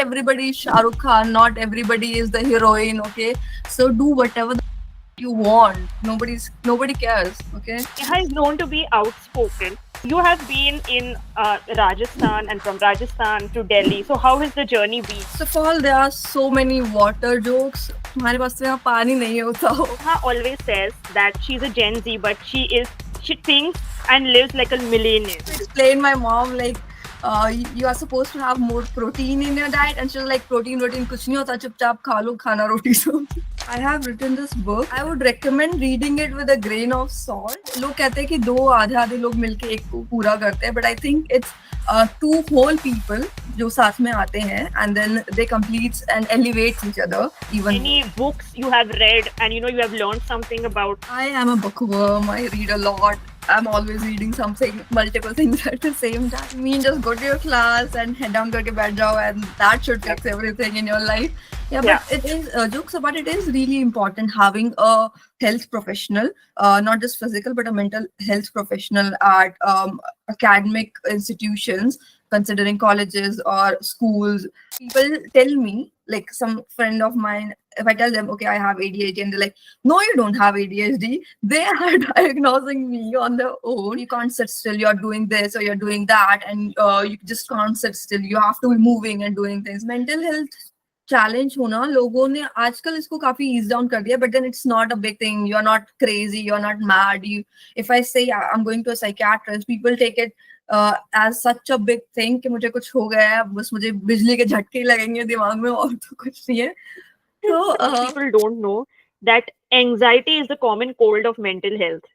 everybody is Shahrukh Khan, not everybody is the heroine, okay? So do whatever you want. Nobody cares, okay? Neha is known to be outspoken. You have been in Rajasthan and from Rajasthan to Delhi. So how has the journey been? First of all, there are so many water jokes. तुम्हारे पास तो यहाँ पानी नहीं होता हो. Neha always says that she's a Gen Z, but she thinks and lives like a millennial. To explain my mom like you are supposed to have more protein in your diet, and she was like protein कुछ नहीं होता, चुपचाप खा लो खाना रोटी सब. I have written this book. I would recommend reading it with a grain of salt. लोग कहते हैं कि दो आधे लोग मिलके एक को पूरा करते हैं, but I think it's two whole people जो साथ में आते हैं, and then they complete and elevate each other. Even any books you have read and you have learned something about? I am a bookworm. I read a lot. I'm always reading something, multiple things at the same time. I mean, just go to your class and head down करके बैठ जाओ, and that should fix everything in your life. Yeah, but it is jokes about it is really important having a health professional, not just physical, but a mental health professional at academic institutions, considering colleges or schools. People tell me, like some friend of mine, if I tell them, okay, I have ADHD, and they're like, no, you don't have ADHD. They are diagnosing me on their own. You can't sit still. You're doing this or you're doing that, and you just can't sit still. You have to be moving and doing things. Mental health challenge होना लोगों ने आजकल इसको काफी ease down कर दिया, but then it's not a big thing. You are not crazy, you are not mad. You if I say I am going to a psychiatrist, people take it as such a big thing कि मुझे कुछ हो गया है, बस मुझे बिजली के झटके लगेंगे दिमाग में और तो कुछ नहीं है. So people don't know that anxiety is the common cold of mental health.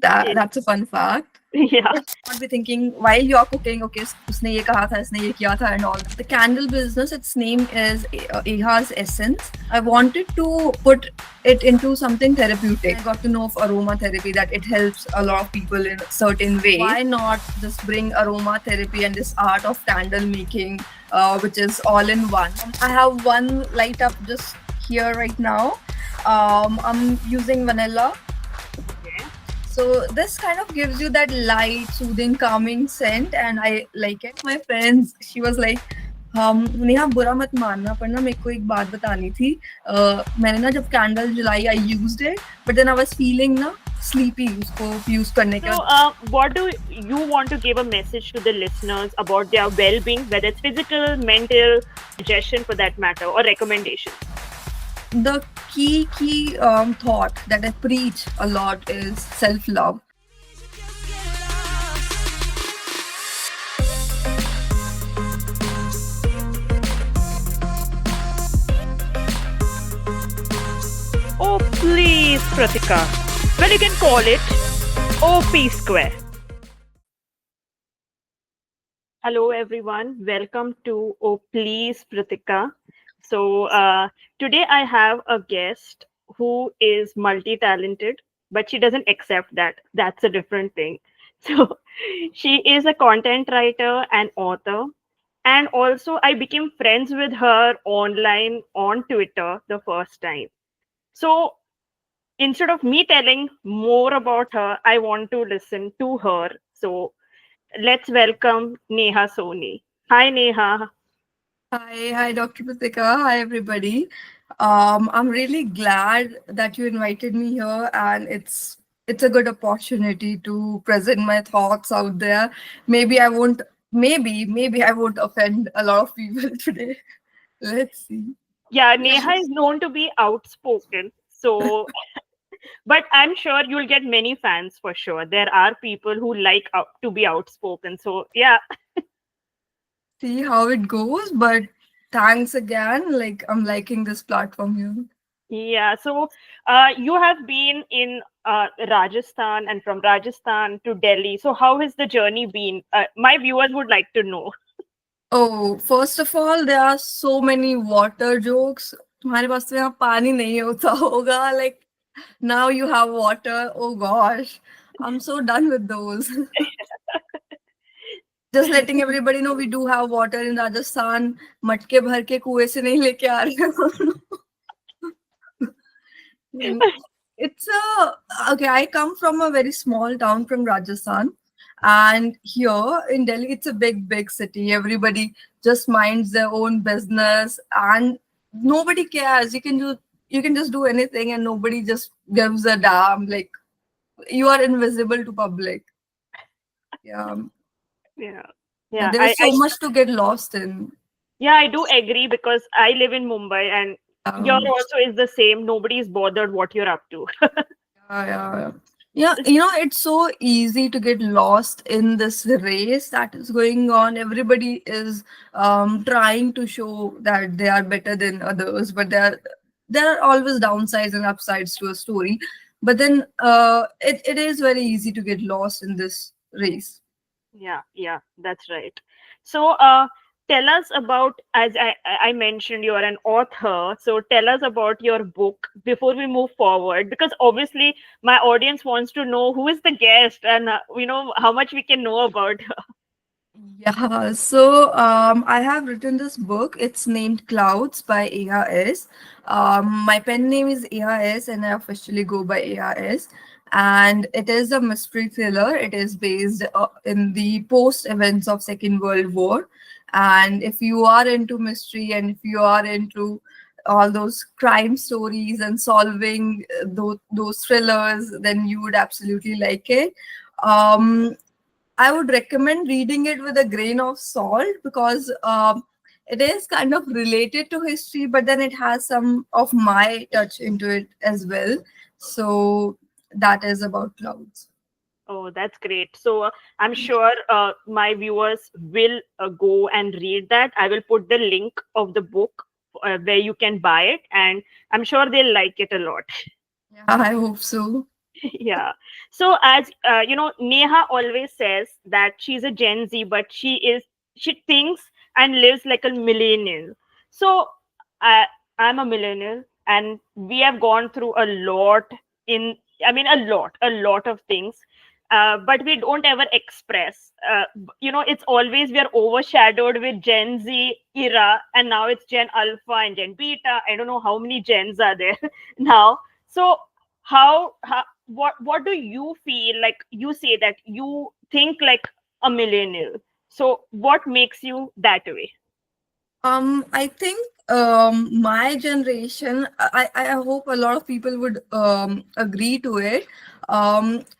That's a fun fact. Yeah. Not be thinking while you're cooking, okay, उसने ये कहा था, इसने ये किया था, and all. The candle business, its name is Aha's Essence. I wanted to put it into something therapeutic. I got to know of aromatherapy, that it helps a lot of people in certain ways. Why not just bring aromatherapy and this art of candle making, which is all in one? I have one light up just here right now. I'm using vanilla. So this kind of gives you that light, soothing, calming scent, and I like it. My friends, she was like, Neha बुरा मत मानना, पर ना मेरे को एक बात बतानी थी. मैंने ना जब कैंडल जलाई, I used it, but then I was feeling ना sleepy उसको use करने के. So what do you want to give a message to the listeners about their well-being, whether it's physical, mental, suggestion for that matter, or recommendations? The key thought that I preach a lot is self-love. Oh, please, Pritika. Well, you can call it OP Square. Hello, everyone. Welcome to Oh, please, Pritika. So today I have a guest who is multi-talented, but she doesn't accept that. That's a different thing. So she is a content writer and author. And also I became friends with her online on Twitter the first time. So instead of me telling more about her, I want to listen to her. So let's welcome Neha Soni. Hi, Neha. Hi, Dr. Pritika. Hi, everybody. I'm really glad that you invited me here, and it's a good opportunity to present my thoughts out there. Maybe I won't offend a lot of people today. Let's see. Yeah, Neha is known to be outspoken. So, but I'm sure you'll get many fans for sure. There are people who like to be outspoken. So, yeah. See how it goes, but thanks again. Like, I'm liking this platform here. Yeah, so you have been in Rajasthan and from Rajasthan to Delhi. So how has the journey been? My viewers would like to know. Oh, first of all, there are so many water jokes. तुम्हारे पास तो यहाँ पानी नहीं होता होगा. Like, now you have water. Oh gosh, I'm so done with those. Just letting everybody know we do have water in Rajasthan. मटके भर के कुएं से नहीं लेके आ रहे हैं. It's okay. I come from a very small town from Rajasthan, And here in Delhi, it's a big city. Everybody just minds their own business, and nobody cares. You can just do anything, and nobody just gives a damn. Like, you are invisible to public. Yeah, Yeah. yeah. Yeah, There is so much to get lost in. yeah, I do agree because I live in Mumbai and your Um, also is the same. Nobody's bothered what you're up to. yeah. Yeah, you know, it's so easy to get lost in this race that is going on. Everybody is trying to show that they are better than others, but there are always downsides and upsides to a story. But then it is very easy to get lost in this race. Yeah, yeah, that's right. So, tell us about, as I mentioned, you're an author. So, tell us about your book before we move forward, because obviously my audience wants to know who is the guest and how much we can know about her. Yeah, so I have written this book. It's named Clouds by ARS. My pen name is ARS, and I officially go by ARS. And it is a mystery thriller. It is based in the post events of Second World War. And if you are into mystery, and if you are into all those crime stories and solving those thrillers, then you would absolutely like it. Um, I would recommend reading it with a grain of salt because it is kind of related to history, but then it has some of my touch into it as well. So that is about clouds. Oh, that's great. So, I'm sure my viewers will go and read that. I will put the link of the book where you can buy it, and I'm sure they'll like it a lot. Yeah, I hope so. Yeah. So as Neha always says that she's a Gen Z, but she thinks and lives like a millennial. So I I'm a millennial, and we have gone through a lot in I mean a lot of things. But we don't ever express. It's always we are overshadowed with Gen Z era, and now it's Gen Alpha and Gen Beta. I don't know how many gens are there now. So how what do you feel like? You say that you think like a millennial, so what makes you that way? I think my generation, I hope a lot of people would agree to it.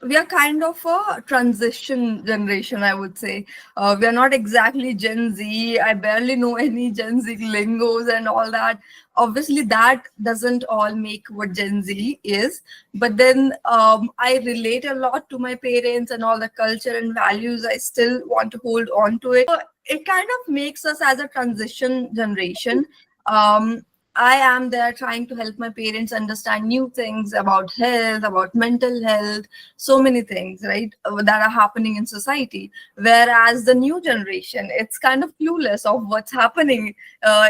We are kind of a transition generation, I would say. We are not exactly Gen Z. I barely know any Gen Z lingos and all that. Obviously, that doesn't all make what Gen Z is. But then I relate a lot to my parents and all the culture and values. I still want to hold on to it. It kind of makes us as a transition generation. Um, I am there trying to help my parents understand new things about health, about mental health, so many things, right, that are happening in society. Whereas the new generation, it's kind of clueless of what's happening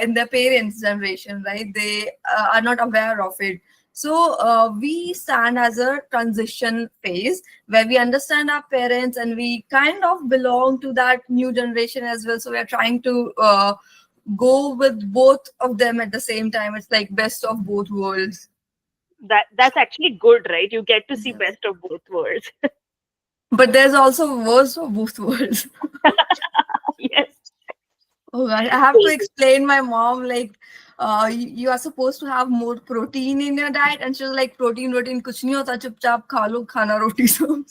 in their parents' generation, right? They are not aware of it. So we stand as a transition phase where we understand our parents and we kind of belong to that new generation as well. So we are trying to go with both of them at the same time. It's like best of both worlds. That's actually good, right? You get to see Yes. best of both worlds. But there's also worst of both worlds. Yes. Oh, I have to explain my mom like you are supposed to have more protein in your diet, and she's like protein kuch nahi hota, chupchap kha lo khana roti so.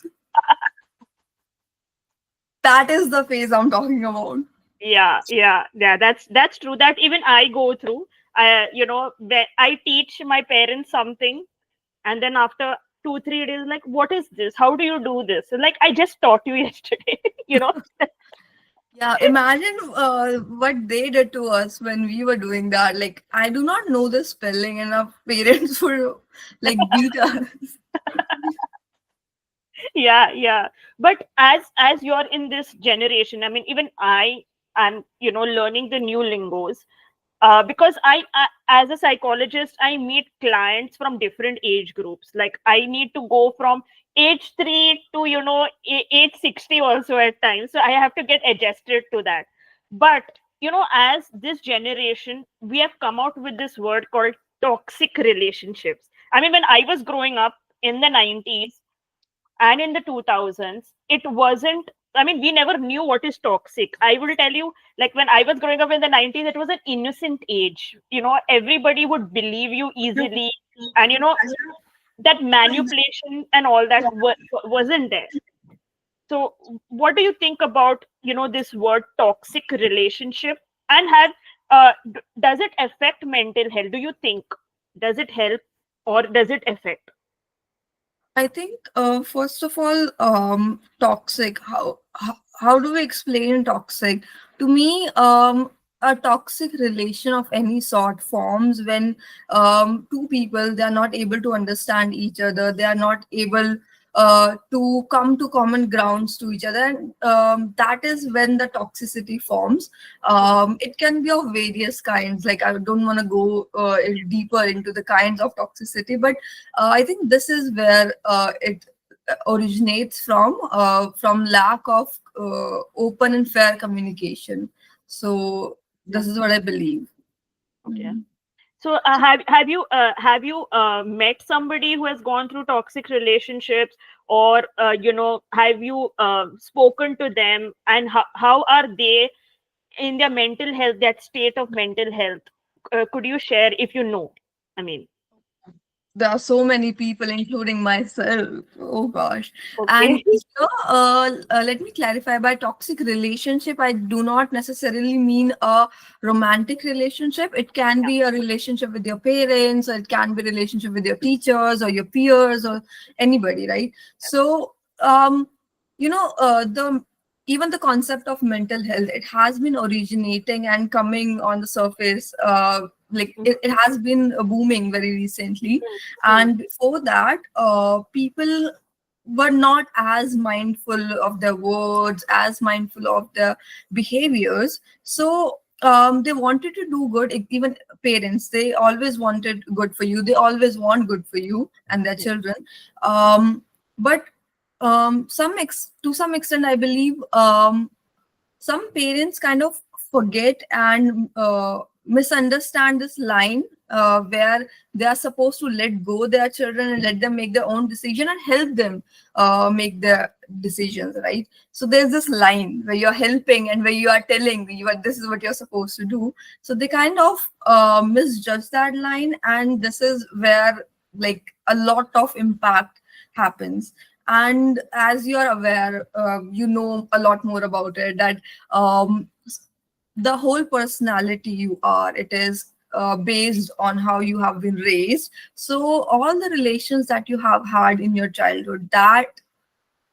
That is the phase I'm talking about. Yeah, that's true, that even I go through. When I teach my parents something, and then after 2 3 days, like, what is this? How do you do this? Like, I just taught you yesterday. you know Yeah, imagine what they did to us when we were doing that. Like, I do not know the spelling, and our parents would like beat us. yeah, but as you're in this generation, I mean, even I am learning the new lingos, because I as a psychologist, I meet clients from different age groups. Like, I need to go from age 3 to age 60 also at times, so I have to get adjusted to that. But as this generation, we have come out with this word called toxic relationships. I mean, when I was growing up in the 90s and in the 2000s, it wasn't I mean, we never knew what is toxic. I will tell you, like when I was growing up in the 90s, it was an innocent age. Everybody would believe you easily. And, that manipulation and all that wasn't there. So, what do you think about, this word toxic relationship? And does it affect mental health? Do you think, does it help or does it affect? I think, first of all, toxic. How do we explain toxic? To me, a toxic relation of any sort forms when two people, they are not able to understand each other. They are not able to come to common grounds to each other, and that is when the toxicity forms. It can be of various kinds. Like, I don't want to go deeper into the kinds of toxicity, but I think this is where it originates from lack of open and fair communication. So Yeah. this is what I believe. Okay. Mm. So have you met somebody who has gone through toxic relationships, or have you spoken to them, and how are they in their mental health, that state of mental health? Could you share if you know? I mean, There are so many people, including myself. Oh gosh. okay. And let me clarify, by toxic relationship, I do not necessarily mean a romantic relationship. It can Yeah. be a relationship with your parents, or it can be a relationship with your teachers or your peers or anybody, right? So, the even the concept of mental health, it has been originating and coming on the surface. Like, Mm, it has been booming very recently, mm, mm, and before that, people were not as mindful of their words, as mindful of their behaviors. So they wanted to do good. Even parents, they always wanted good for you, they always want good for you and their yeah. children. But to some extent, I believe, some parents kind of forget and misunderstand this line, where they are supposed to let go their children and let them make their own decision and help them make their decisions, right? So there's this line where you're helping and where you are telling you are, this is what you're supposed to do. So they kind of misjudge that line, and this is where, like, a lot of impact happens. And as you're aware, you know a lot more about it, that um, the whole personality you are, it is based on how you have been raised. So all the relations that you have had in your childhood, that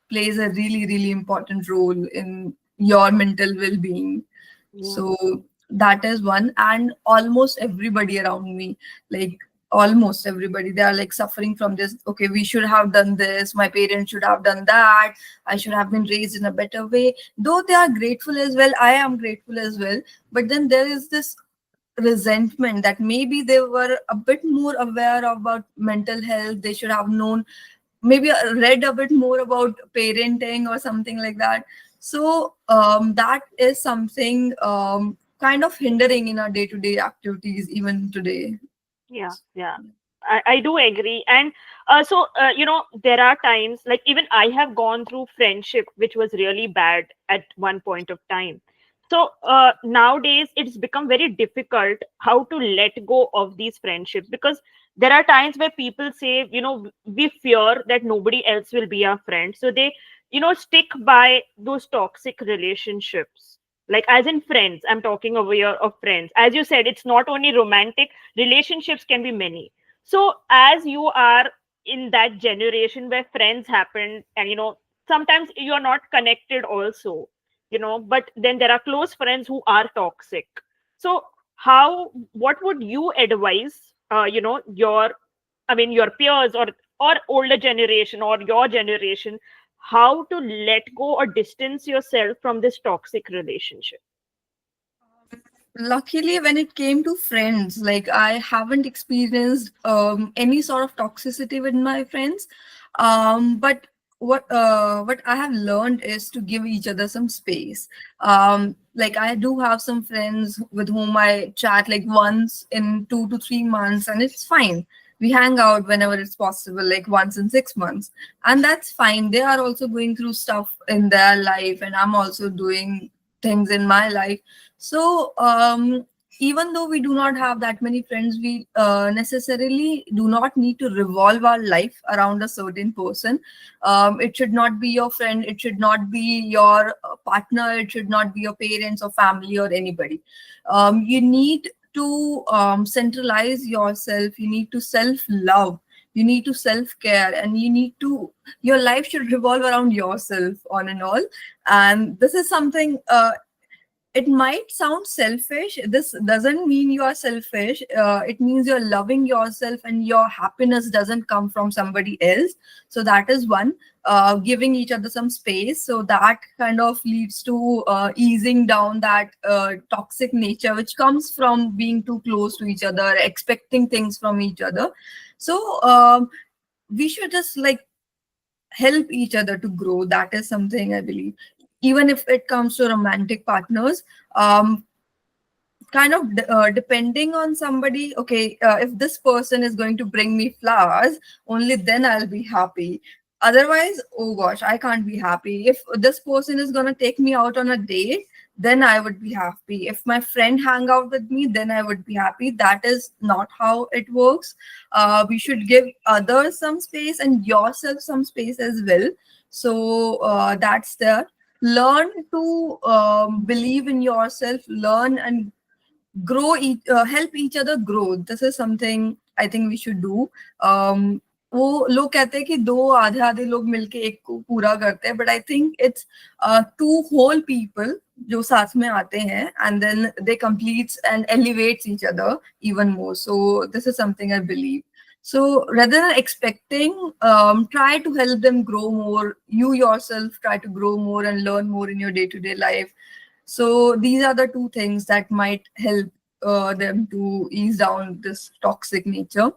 plays a really, really important role in your mental well-being. Yeah. So that is one. And almost everybody around me, like, almost everybody, they are like suffering from this. Okay, we should have done this, my parents should have done that, I should have been raised in a better way. Though they are grateful as well, I am grateful as well, but then there is this resentment that maybe they were a bit more aware about mental health, they should have known, maybe read a bit more about parenting or something like that. So that is something kind of hindering in our day-to-day activities even today. Yeah, yeah, I do agree. And there are times, like even I have gone through friendship which was really bad at one point of time. So nowadays it's become very difficult how to let go of these friendships, because there are times where people say, we fear that nobody else will be our friend. So they, stick by those toxic relationships. Like as in friends, I'm talking over here of friends. As you said, it's not only romantic, relationships can be many. So as you are in that generation where friends happen, and sometimes you're not connected also, but then there are close friends who are toxic. So what would you advise, your peers, or older generation, or your generation, how to let go or distance yourself from this toxic relationship? Luckily, when it came to friends, like, I haven't experienced any sort of toxicity with my friends. But what I have learned is to give each other some space. Like, I do have some friends with whom I chat like once in 2 to 3 months, and it's fine. we hang out whenever it's possible, like once in 6 months, and that's fine. They are also going through stuff in their life, and I'm also doing things in my life. So even though we do not have that many friends, we necessarily do not need to revolve our life around a certain person. It should not be your friend, it should not be your partner, it should not be your parents or family or anybody. You need to centralize yourself, you need to self love, you need to self care, and you need to, your life should revolve around yourself on and all. And this is something, it might sound selfish. This doesn't mean you are selfish. It means you're loving yourself, and your happiness doesn't come from somebody else. So that is one. Giving each other some space, so that kind of leads to easing down that toxic nature which comes from being too close to each other, expecting things from each other. So we should just like help each other to grow. That is something I believe. Even if it comes to romantic partners, um, kind of depending on somebody. Okay, if this person is going to bring me flowers, only then I'll be happy. Otherwise, oh gosh, I can't be happy. If this person is going to take me out on a date, then I would be happy. If my friend hang out with me, then I would be happy. That is not how it works. We should give others some space and yourself some space as well. So that's there. Learn to believe in yourself, learn and help each other grow. This is something I think we should do. वो लोग कहते हैं कि दो आधे आधे लोग मिलके एक को पूरा करते हैं, but I think it's to whole people जो साथ में आते हैं, and then they completes and elevates each other even more. So this is something I believe. So rather than expecting, try to help them grow more. You yourself try to grow more and learn more in your day-to-day life. So these are the two things that might help them to ease down this toxic nature.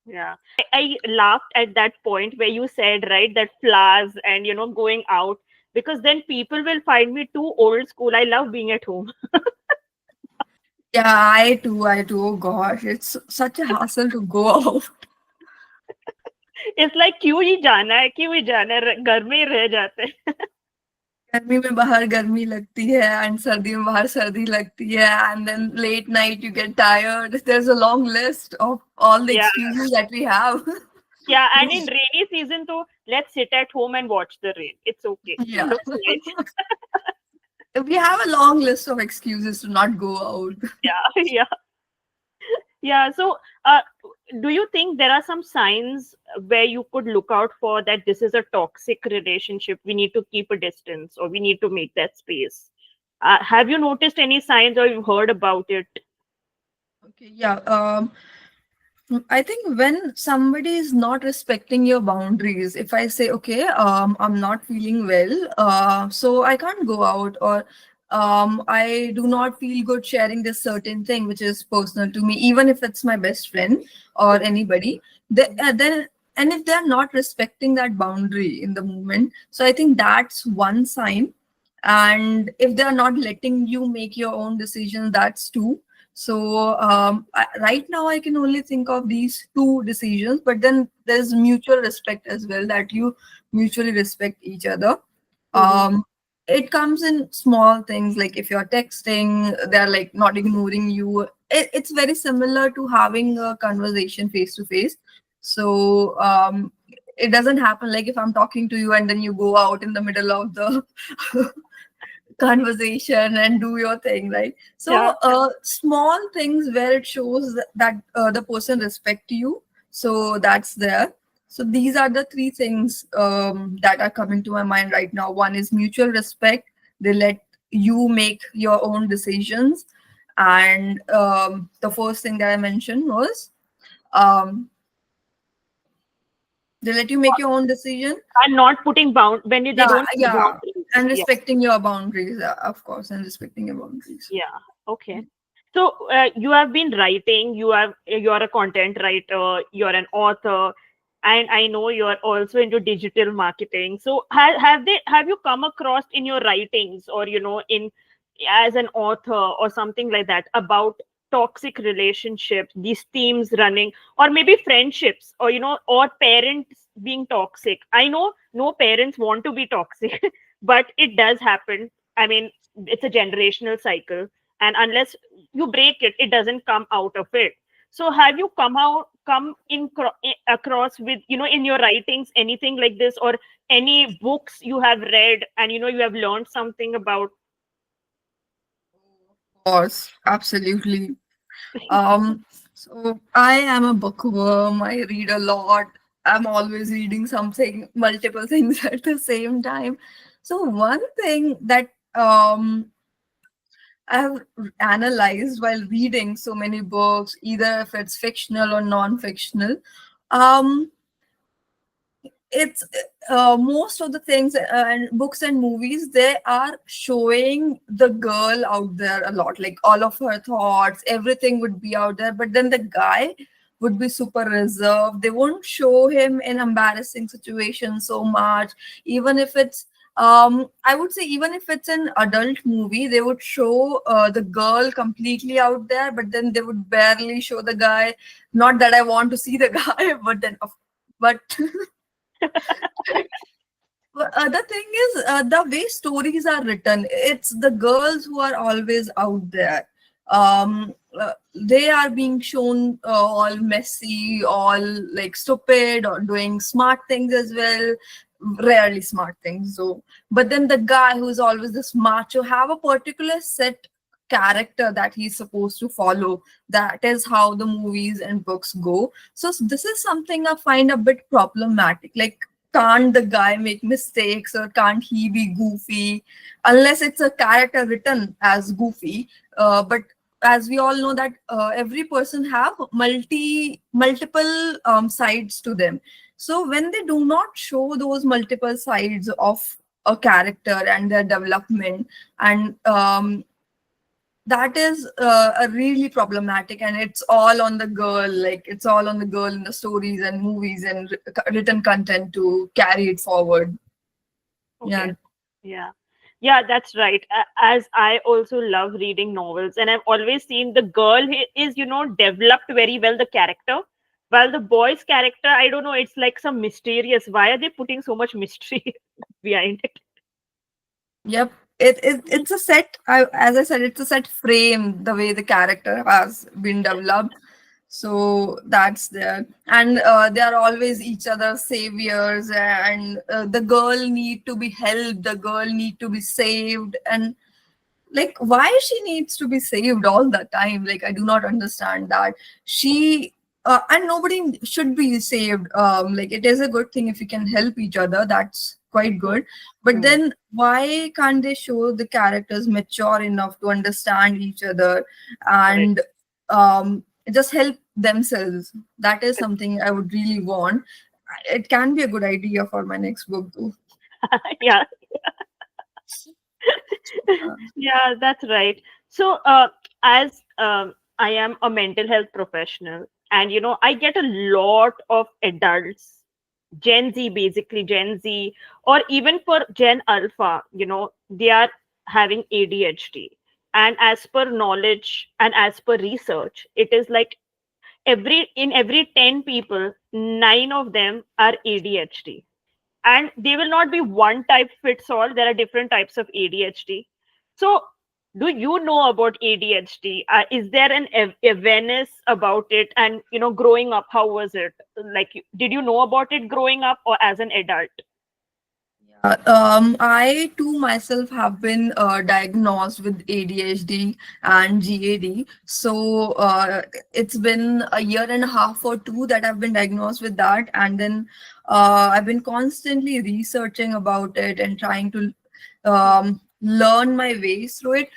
Yeah. I laughed at that point where you said, right, that flowers and, going out, because then people will find me too old school. I love being at home. Yeah, I too, I too. Oh gosh, it's such a hassle to go out. It's like, क्यों ही जाना है, क्यों ही जाना है, घर में ही रह जाते हैं. गर्मी में बाहर गर्मी लगती है, and सर्दी में बाहर सर्दी लगती है, and then late night you get tired. There's a long list of all the Yeah. excuses that we have. Yeah. And in rainy season, so let's sit at home and watch the rain. It's okay. It Yeah. looks nice. We have a long list of excuses to not go out. Yeah. Yeah. Yeah. So, uh, do you think there are some signs where you could look out for that this is a toxic relationship? We need to keep a distance or we need to make that space. Have you noticed any signs or you've heard about it? Okay, yeah. I think when somebody is not respecting your boundaries, if I say, okay, I'm not feeling well, so I can't go out, or I do not feel good sharing this certain thing which is personal to me, even if it's my best friend or anybody, then, and if they're not respecting that boundary in the moment, so I think that's one sign. And if they're not letting you make your own decisions, that's two. So right now, I can only think of these two decisions, but then there's mutual respect as well, that you mutually respect each other. Mm-hmm. Um, it comes in small things, like if you're texting, they're like not ignoring you. It's very similar to having a conversation face to face. So it doesn't happen like if I'm talking to you and then you go out in the middle of the conversation and do your thing, right? Yeah. So small things where it shows that the person respect you, so that's there. So these are the three things that are coming to my mind right now. One is mutual respect, they let you make your own decisions. And the first thing that I mentioned was, um, they let you make your own decision. And not putting they Yeah, don't put yeah. boundaries. And Yeah. respecting your boundaries, of course, and respecting your boundaries. Yeah. Okay. So you have been writing. You're a content writer. You're an author, and I know you're also into digital marketing. So have you come across in your writings or in as an author or something like that about toxic relationships, these themes running, or maybe friendships, or or parents being toxic. I know no parents want to be toxic, but it does happen. I mean, it's a generational cycle, and unless you break it, it doesn't come out of it. So have you across with, in your writings, anything like this, or any books you have read and you have learned something about? Of course, absolutely. So I am a bookworm. I read a lot. I'm always reading something, multiple things at the same time. So one thing that I've analyzed while reading so many books, either if it's fictional or non-fictional, um, it's most of the things and books and movies, they are showing the girl out there a lot, like all of her thoughts, everything would be out there, but then the guy would be super reserved. They won't show him in embarrassing situations so much. Even if it's I would say, even if it's an adult movie, they would show the girl completely out there, but then they would barely show the guy. Not that I want to see the guy, but then but Well, the thing is, the way stories are written, it's the girls who are always out there. They are being shown all messy, all like stupid, or doing smart things as well. Rarely smart things, so. But then the guy who is always this macho have a particular set character that he's supposed to follow. That is how the movies and books go. So this is something I find a bit problematic. Like, can't the guy make mistakes, or can't he be goofy, unless it's a character written as goofy? But as we all know that every person have multiple sides to them. So when they do not show those multiple sides of a character and their development, and that is a really problematic, and it's all on the girl, like it's all on the girl in the stories and movies and written content to carry it forward. Yeah. Okay. Yeah. Yeah, that's right. As I also love reading novels, and I've always seen the girl is, developed very well, the character. While the boy's character, I don't know, it's like some mysterious. Why are they putting so much mystery behind it? Yep. It's a set, as I said, it's a set frame, the way the character has been developed. So that's there. And they are always each other's saviors, and the girl need to be helped, the girl need to be saved. And like, why she needs to be saved all the time? Like, I do not understand that. She and nobody should be saved. Like, it is a good thing if you can help each other, that's quite Hmm. good. But Hmm. then why can't they show the characters mature enough to understand each other, Correct. and just help themselves? That is something I would really want. It can be a good idea for my next book too. Yeah. uh, Yeah, that's right. So, as I am a mental health professional, and I get a lot of adults, Gen Z, basically Gen Z, or even for Gen Alpha, they are having ADHD. And as per knowledge and as per research, it is like every 10 people, 9 of them are ADHD. And they will not be one type fits all. There are different types of ADHD. So, do you know about ADHD? Is there an awareness about it? And growing up, how was it? Like, did you know about it growing up or as an adult? I too myself have been diagnosed with ADHD and GAD. So it's been a year and a half or two that I've been diagnosed with that. And then I've been constantly researching about it and trying to learn my way through it.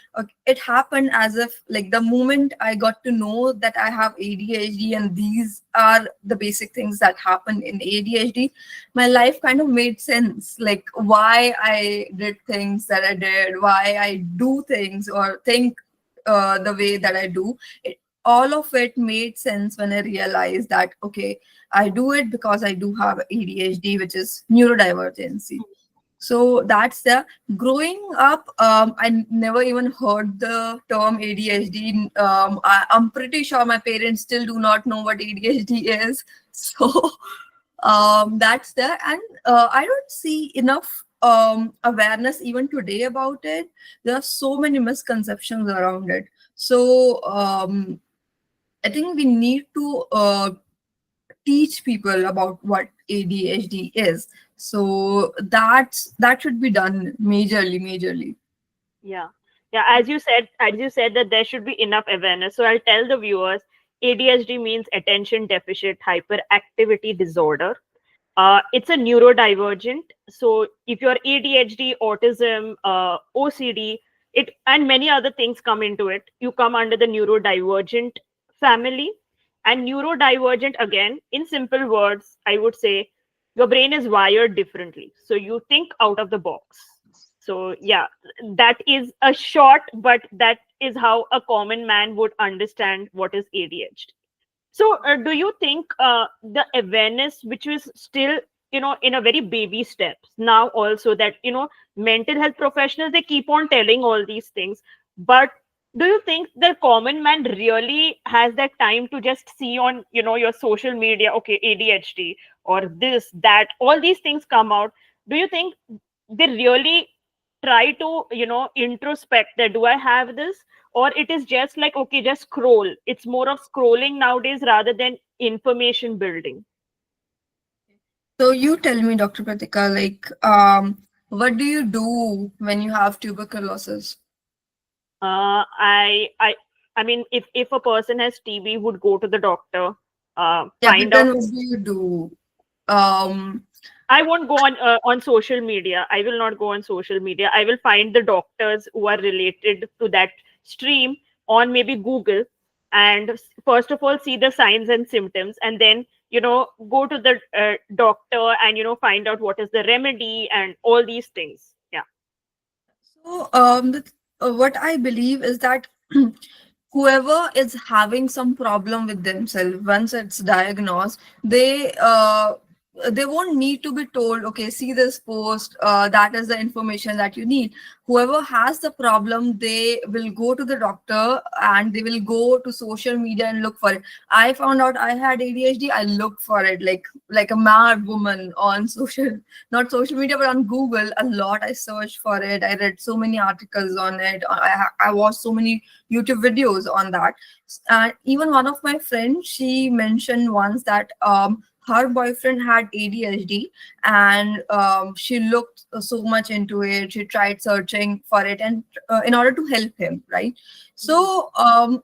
It happened as if, like, the moment I got to know that I have ADHD and these are the basic things that happen in ADHD, my life kind of made sense. Like, why I did things that I did, why I do things or think the way that I do. All of it made sense when I realized that, okay, I do it because I do have ADHD, which is neurodivergency. So that's the growing up. I never even heard the term ADHD. I'm pretty sure my parents still do not know what ADHD is. So that's there, and I don't see enough awareness even today about it. There are so many misconceptions around it. So I think we need to teach people about what ADHD is. So that should be done majorly, majorly. Yeah. Yeah, as you said that there should be enough awareness. So I'll tell the viewers, ADHD means attention deficit hyperactivity disorder. It's a neurodivergent. So if you're ADHD, autism, OCD, it and many other things come into it, you come under the neurodivergent family. And neurodivergent, again, in simple words, I would say your brain is wired differently. So you think out of the box. So yeah, that is a short, but that is how a common man would understand what is ADHD. So, do you think the awareness, which is still, in a very baby steps now, also that, mental health professionals, they keep on telling all these things, but do you think the common man really has that time to just see on, your social media, okay, ADHD or this, that, all these things come out? Do you think they really try to, introspect that do I have this, or it is just like okay, just scroll? It's more of scrolling nowadays rather than information building. So you tell me, Dr. Pratika, like, what do you do when you have tuberculosis? I mean, if a person has TB, would go to the doctor, Yeah, but find out. then what do you do? Um, I won't go on social media. I will not go on social media. I will find the doctors who are related to that stream on maybe Google, and first of all see the signs and symptoms, and then go to the doctor and find out what is the remedy and all these things. Yeah. so what I believe is that whoever is having some problem with themselves, once it's diagnosed, they won't need to be told, okay, see this post, that is the information that you need. Whoever has the problem, they will go to the doctor and they will go to social media and look for it. I found out I had ADHD. I looked for it like a mad woman on social, not social media, but on Google a lot. I searched for it. I read so many articles on it. I watched so many YouTube videos on that. And even one of my friends, she mentioned once that her boyfriend had ADHD, and she looked so much into it. She tried searching for it, and in order to help him, right? Mhm. So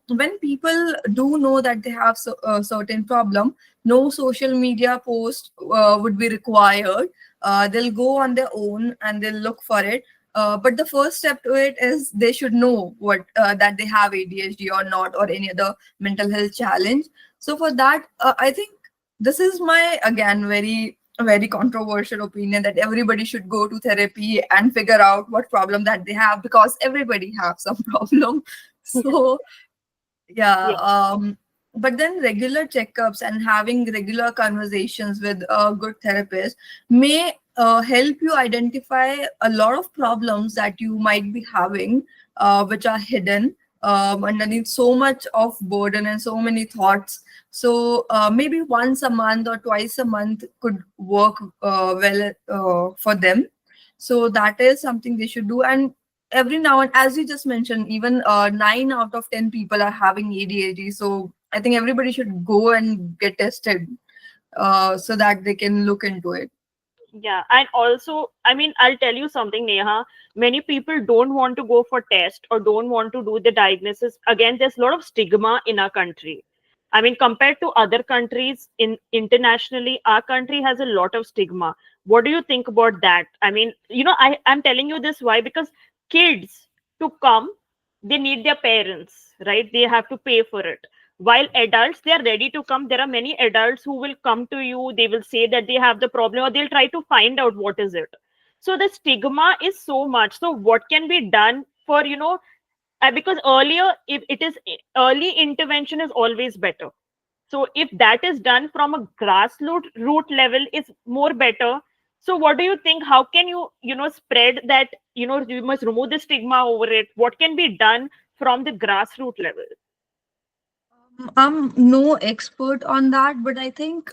when people do know that they have a certain problem, no social media post would be required. They'll go on their own and they'll look for it. But the first step to it is they should know what that they have ADHD or not, or any other mental health challenge. So for that, I think this is my again very controversial opinion that everybody should go to therapy and figure out what problem that they have, because everybody have some problem. So yeah, Yeah. but then regular checkups and having regular conversations with a good therapist may help you identify a lot of problems that you might be having, which are hidden underneath so much of burden and so many thoughts. So maybe once a month or twice a month could work well for them. So that is something they should do. And every now and, as you just mentioned, even 9 out of 10 people are having ADHD. So I think everybody should go and get tested so that they can look into it. Yeah, and also, I mean, I'll tell you something, Neha. Many people don't want to go for test or don't want to do the diagnosis. Again, there's a lot of stigma in our country. I mean, compared to other countries in internationally, our country has a lot of stigma. What do you think about that? I mean, I'm telling you this why? Because kids to come, they need their parents, right? They have to pay for it, while adults, they are ready to come. There are many adults who will come to you, they will say that they have the problem, or they'll try to find out what is it. So the stigma is so much. So what can be done for, because earlier, if it is early intervention is always better. So if that is done from a grassroots root level, is more better. So what do you think? How can you, spread that, you must remove the stigma over it? What can be done from the grassroots level? I'm no expert on that, but I think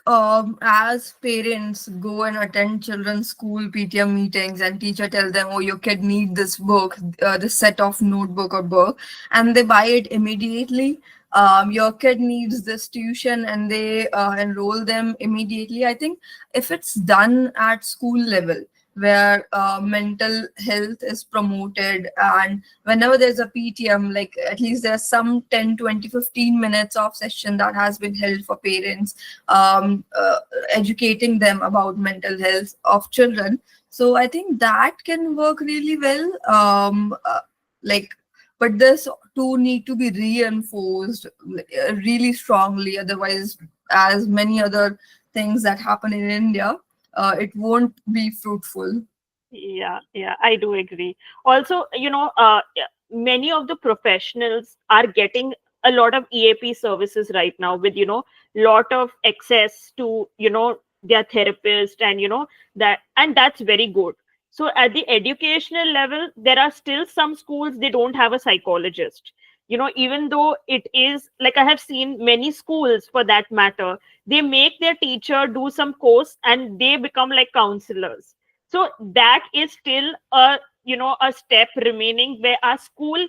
as parents go and attend children's school PTM meetings and teacher tell them, oh, your kid need this book, this set of notebook or book, and they buy it immediately. Your kid needs this tuition and they enroll them immediately. I think if it's done at school level, where mental health is promoted, and whenever there's a PTM, like at least there's some 10, 20, 15 minutes of session that has been held for parents, um, uh, educating them about mental health of children. So I think that can work really well. Like, but this too need to be reinforced really strongly. Otherwise, as many other things that happen in India, it won't be fruitful. Yeah, yeah, I do agree. Also, yeah, many of the professionals are getting a lot of EAP services right now with, lot of access to, their therapist and, that, and that's very good. So at the educational level, there are still some schools they don't have a psychologist. Even though it is like I have seen many schools for that matter, they make their teacher do some course and they become like counselors. So that is still a step remaining where our school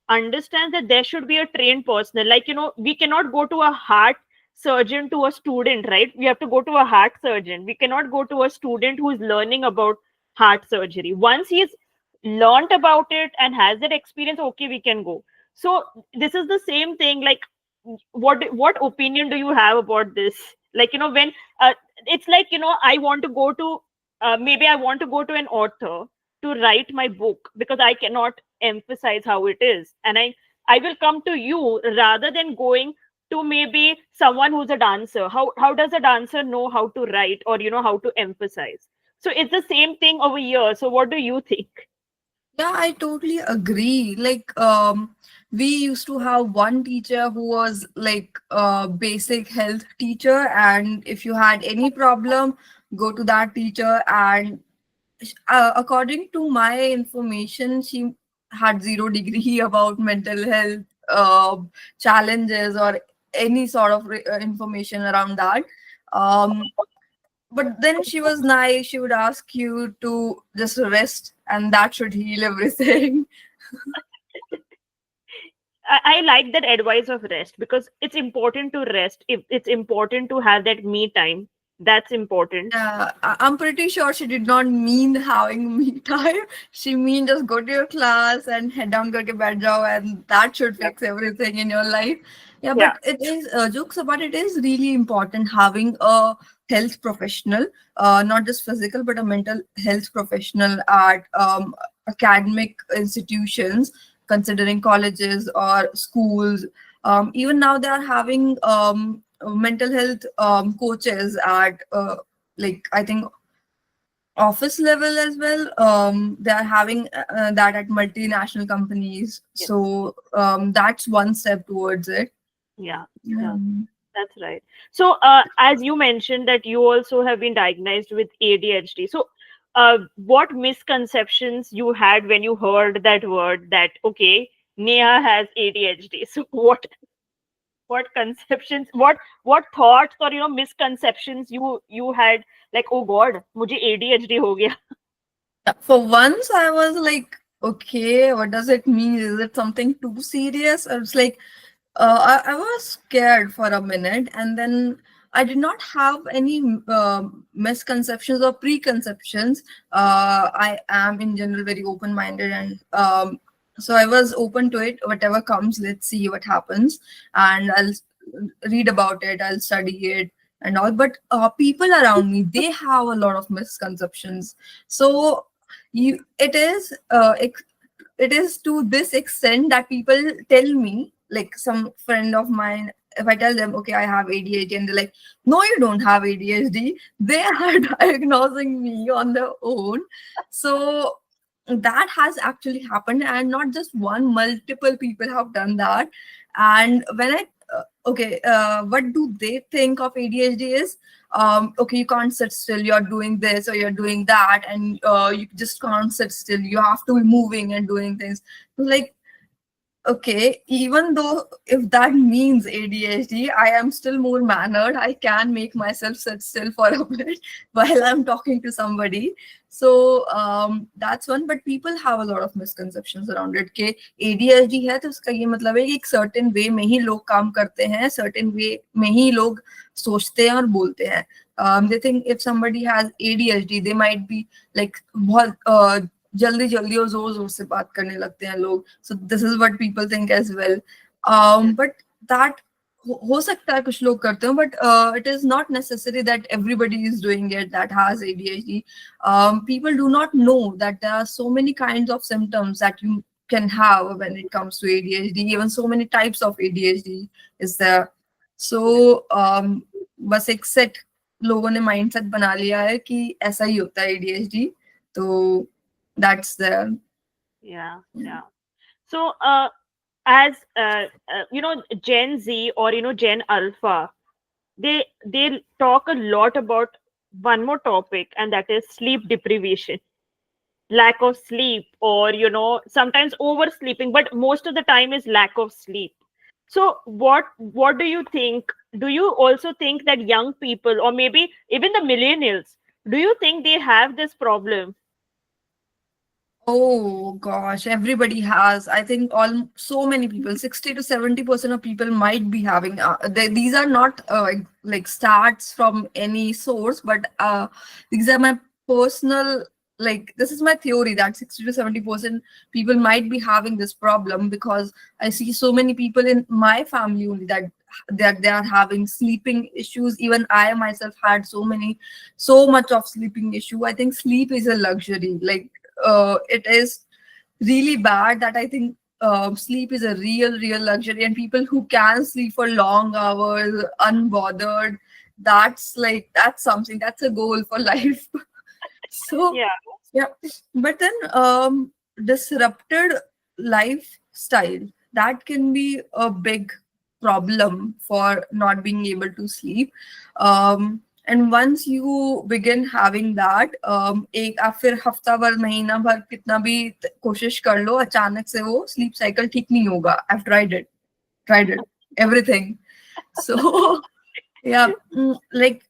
understands that there should be a trained personnel. Like, we cannot go to a heart surgeon to a student, right? We have to go to a heart surgeon. We cannot go to a student who is learning about heart surgery. Once he's learned about it and has that experience, okay, we can go. So this is the same thing. Like, what opinion do you have about this? Like, when it's like, I want to go to maybe I want to go to an author to write my book because I cannot emphasize how it is, and I will come to you rather than going to maybe someone who's a dancer. How does a dancer know how to write, or how to emphasize? So it's the same thing over here. So what do you think? Yeah, I totally agree. Like, we used to have one teacher who was like a basic health teacher, and if you had any problem, go to that teacher. And according to my information, she had zero degree about mental health challenges or any sort of information around that. Um, but then she was nice. She would ask you to just rest, and that should heal everything. I like that advice of rest because it's important to rest. If it's important to have that me time, that's important. Yeah, I'm pretty sure she did not mean having me time. She mean just go to your class and head down करके बैठ जाओ, and that should Yeah. fix everything in your life. Yeah, Yeah. but it is jokes about it is really important having a health professional, not just physical but a mental health professional at academic institutions, considering colleges or schools. Even now they are having mental health coaches at like I think office level as well. They are having that at multinational companies. Yes. So that's one step towards it. Yeah. Yeah. Um, That's right. So, as you mentioned that you also have been diagnosed with ADHD. So, what misconceptions you had when you heard that word that okay, Neha has ADHD? So, what conceptions, what thoughts or misconceptions you had like oh God, मुझे ADHD हो गया. For once, I was like, okay, what does it mean? Is it something too serious? I was like, I was scared for a minute, and then I did not have any misconceptions or preconceptions. I am in general very open minded, and so I was open to it. Whatever comes, let's see what happens, and I'll read about it. I'll study it and all. But people around me, they have a lot of misconceptions. So it is it is to this extent that people tell me, like some friend of mine, if I tell them, okay, I have ADHD, and they're like, no, you don't have ADHD, they are diagnosing me on their own. So that has actually happened, and not just one, multiple people have done that. And when I okay, what do they think of ADHD is, okay, you can't sit still, you're doing this or you're doing that, and you just can't sit still, you have to be moving and doing things. Like, okay, even though if that means ADHD, I am still more mannered. I can make myself sit still for a bit while I'm talking to somebody. So that's one. But people have a lot of misconceptions around it. कि ADHD है तो उसका ये मतलब है कि एक certain way में ही लोग काम करते हैं, certain way में ही लोग सोचते हैं और बोलते हैं. They think if somebody has ADHD, they might be like बहुत जल्दी जल्दी और जोर जोर से बात करने लगते हैं लोग. So this is what people think as well. But that हो सकता है कुछ लोग करते हो, but it is not necessary that everybody is doing it that has ADHD. People do not know that there are so many kinds of symptoms that you can have when it comes to ADHD. Even so many types of ADHD is there. So बस एक set लोगों ने mindset बना लिया है कि ऐसा ही होता है ADHD. तो that's there. Yeah, Yeah. yeah. So, as Gen Z or Gen Alpha, they talk a lot about one more topic, and that is sleep deprivation, lack of sleep, or sometimes oversleeping, but most of the time is lack of sleep. So, what do you think? Do you also think that young people, or maybe even the millennials, do you think they have this problem? Oh gosh, everybody has. I think all so many people, 60 to 70% of people might be having. These are not like stats from any source, but these are my personal. Like this is my theory that 60 to 70% people might be having this problem because I see so many people in my family only that they are having sleeping issues. Even I myself had so much of sleeping issue. I think sleep is a luxury. Like it is really bad that I think sleep is a real luxury, and people who can sleep for long hours unbothered, that's something, that's a goal for life. So Yeah. yeah, but then disrupted lifestyle, that can be a big problem for not being able to sleep. And once you begin having that, एक आप फिर हफ्ता भर महीना भर कितना भी कोशिश कर लो, अचानक से वो स्लीप साइकिल ठीक नहीं होगा. I've tried it everything. So yeah, like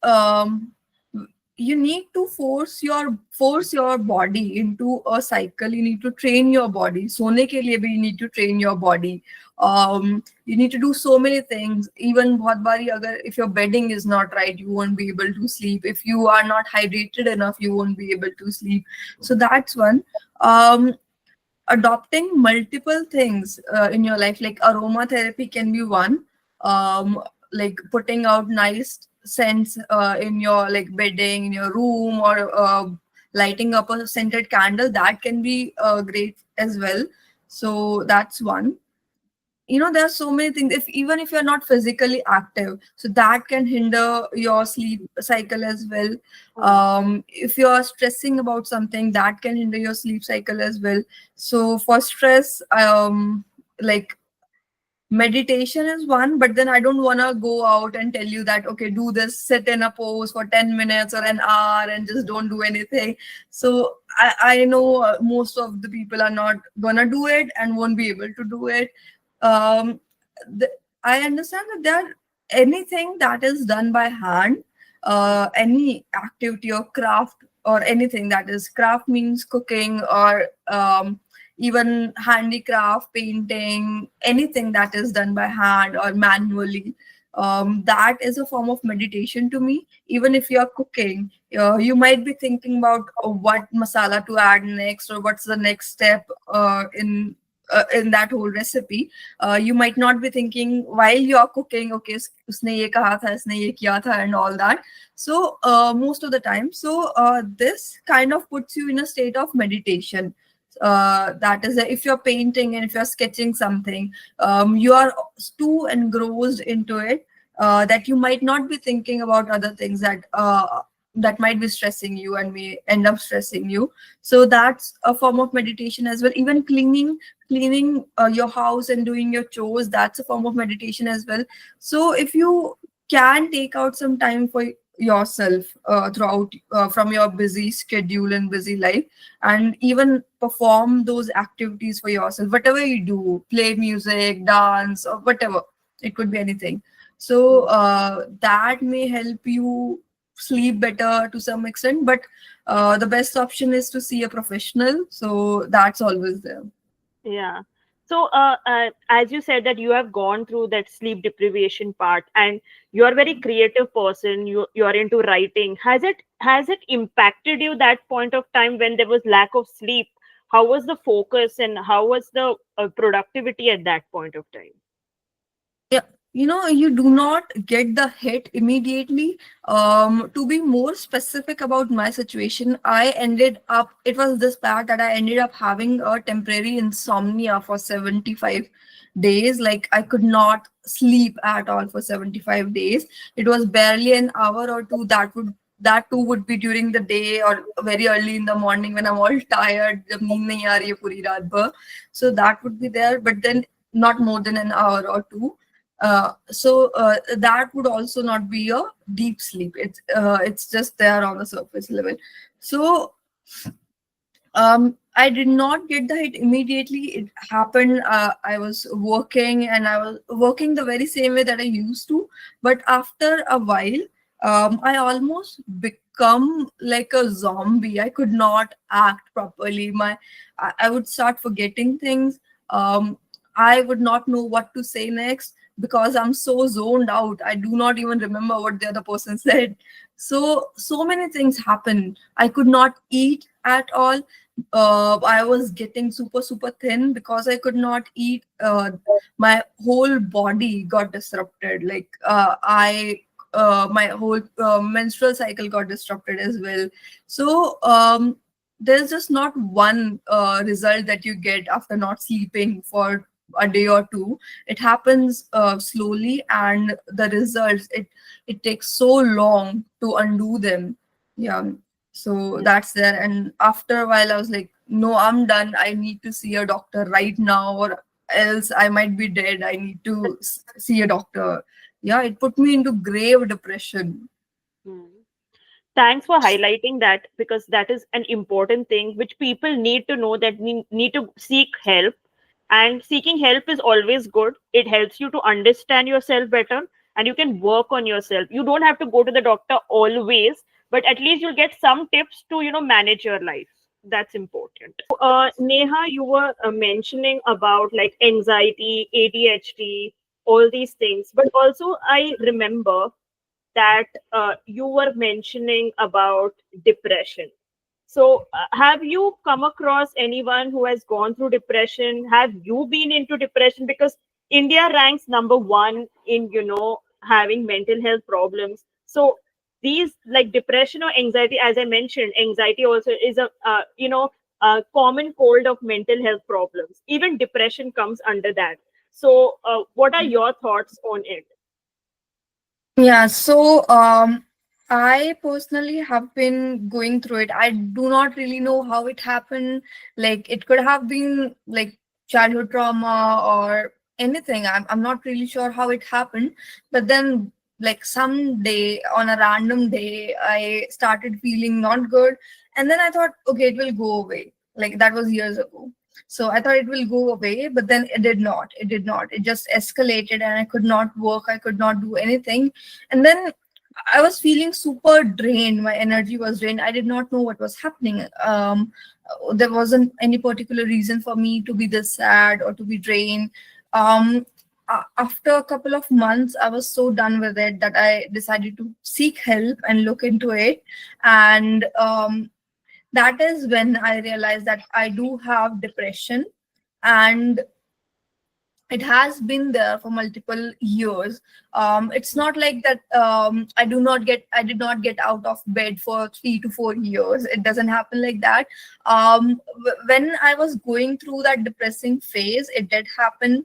you need to force your body into a cycle. You need to train your body. सोने के लिए भी you need to train your body. You need to do so many things. Even बहुत बारी अगर if your bedding is not right, you won't be able to sleep. If you are not hydrated enough, you won't be able to sleep. So that's one. Adopting multiple things in your life, like aromatherapy can be one. Like putting out nice scents in your like bedding in your room, or lighting up a scented candle, that can be great as well. So that's one. There are so many things. If even if you're not physically active, so that can hinder your sleep cycle as well. Mm. If you're stressing about something, that can hinder your sleep cycle as well. So for stress, like meditation is one, but then I don't want to go out and tell you that, okay, do this, sit in a pose for 10 minutes or an hour and just don't do anything. So I know most of the people are not gonna do it and won't be able to do it. um the, I understand that there anything that is done by hand, any activity or craft, or anything that is craft means cooking, or even handicraft, painting, anything that is done by hand or manually, that is a form of meditation to me. Even if you're cooking, you might be thinking about what masala to add next, or what's the next step in that whole recipe. You might not be thinking while you're cooking, okay, उसने ये कहा था, इसने ये किया था, and all that. So most of the time, so this kind of puts you in a state of meditation. That is, if you're painting and if you're sketching something, you are too engrossed into it that you might not be thinking about other things that that might be stressing you and may end up stressing you. So that's a form of meditation as well. Even cleaning your house and doing your chores, that's a form of meditation as well. So if you can take out some time for yourself throughout from your busy schedule and busy life, and even perform those activities for yourself, whatever you do, play music, dance, or whatever, it could be anything. So that may help you sleep better to some extent, but the best option is to see a professional, so that's always there. Yeah. So, as you said that you have gone through that sleep deprivation part, and you are a very creative person. You are into writing. Has it impacted you that point of time when there was lack of sleep? How was the focus and how was the productivity at that point of time? Yeah, you do not get the hit immediately. To be more specific about my situation, it was this bad that I ended up having a temporary insomnia for 75 days. Like, I could not sleep at all for 75 days. It was barely an hour or two. That too would be during the day or very early in the morning when I'm all tired. जब नींद नहीं आ रही है पूरी रात भर. So that would be there, but then not more than an hour or two. So that would also not be a deep sleep. It's just there on the surface level. So I did not get the hit immediately. It happened. I was working and I was working the very same way that I used to. But after a while, I almost become like a zombie. I could not act properly. I would start forgetting things. I would not know what to say next because I'm so zoned out. I do not even remember what the other person said. So many things happen. I could not eat at all. I was getting super thin because I could not eat. My whole body got disrupted. Like my whole menstrual cycle got disrupted as well. So there's just not one result that you get after not sleeping for a day or two. It happens slowly, and the results, it takes so long to undo them. Yeah, so Yeah. that's there. And after a while I was like, no, I'm done. I need to see a doctor right now, or else I might be dead. I need to see a doctor. Yeah, it put me into grave depression. Hmm. Thanks for highlighting that, because that is an important thing which people need to know, that we need to seek help. And seeking help is always good. It helps you to understand yourself better, and you can work on yourself. You don't have to go to the doctor always, but at least you'll get some tips to manage your life. That's important. Neha, you were mentioning about like anxiety, ADHD, all these things, but also I remember that you were mentioning about depression. So, have you come across anyone who has gone through depression? Have you been into depression? Because India ranks number one in, having mental health problems. So, these like depression or anxiety, as I mentioned, anxiety also is a common cold of mental health problems. Even depression comes under that. So, what are your thoughts on it? Yeah, so I personally have been going through it. I do not really know how it happened. Like, it could have been like childhood trauma or anything. I'm not really sure how it happened. But then, like, some day, on a random day, I started feeling not good. And then I thought, okay, it will go away. Like, that was years ago. So I thought it will go away, but then it did not. It did not. It just escalated, and I could not work. I could not do anything. And then I was feeling super drained. My energy was drained. I did not know what was happening. There wasn't any particular reason for me to be this sad or to be drained. After a couple of months, I was so done with it that I decided to seek help and look into it. And that is when I realized that I do have depression, and it has been there for multiple years. It's not like that. I did not get out of bed for 3 to 4 years. It doesn't happen like that. When I was going through that depressing phase, it did happen.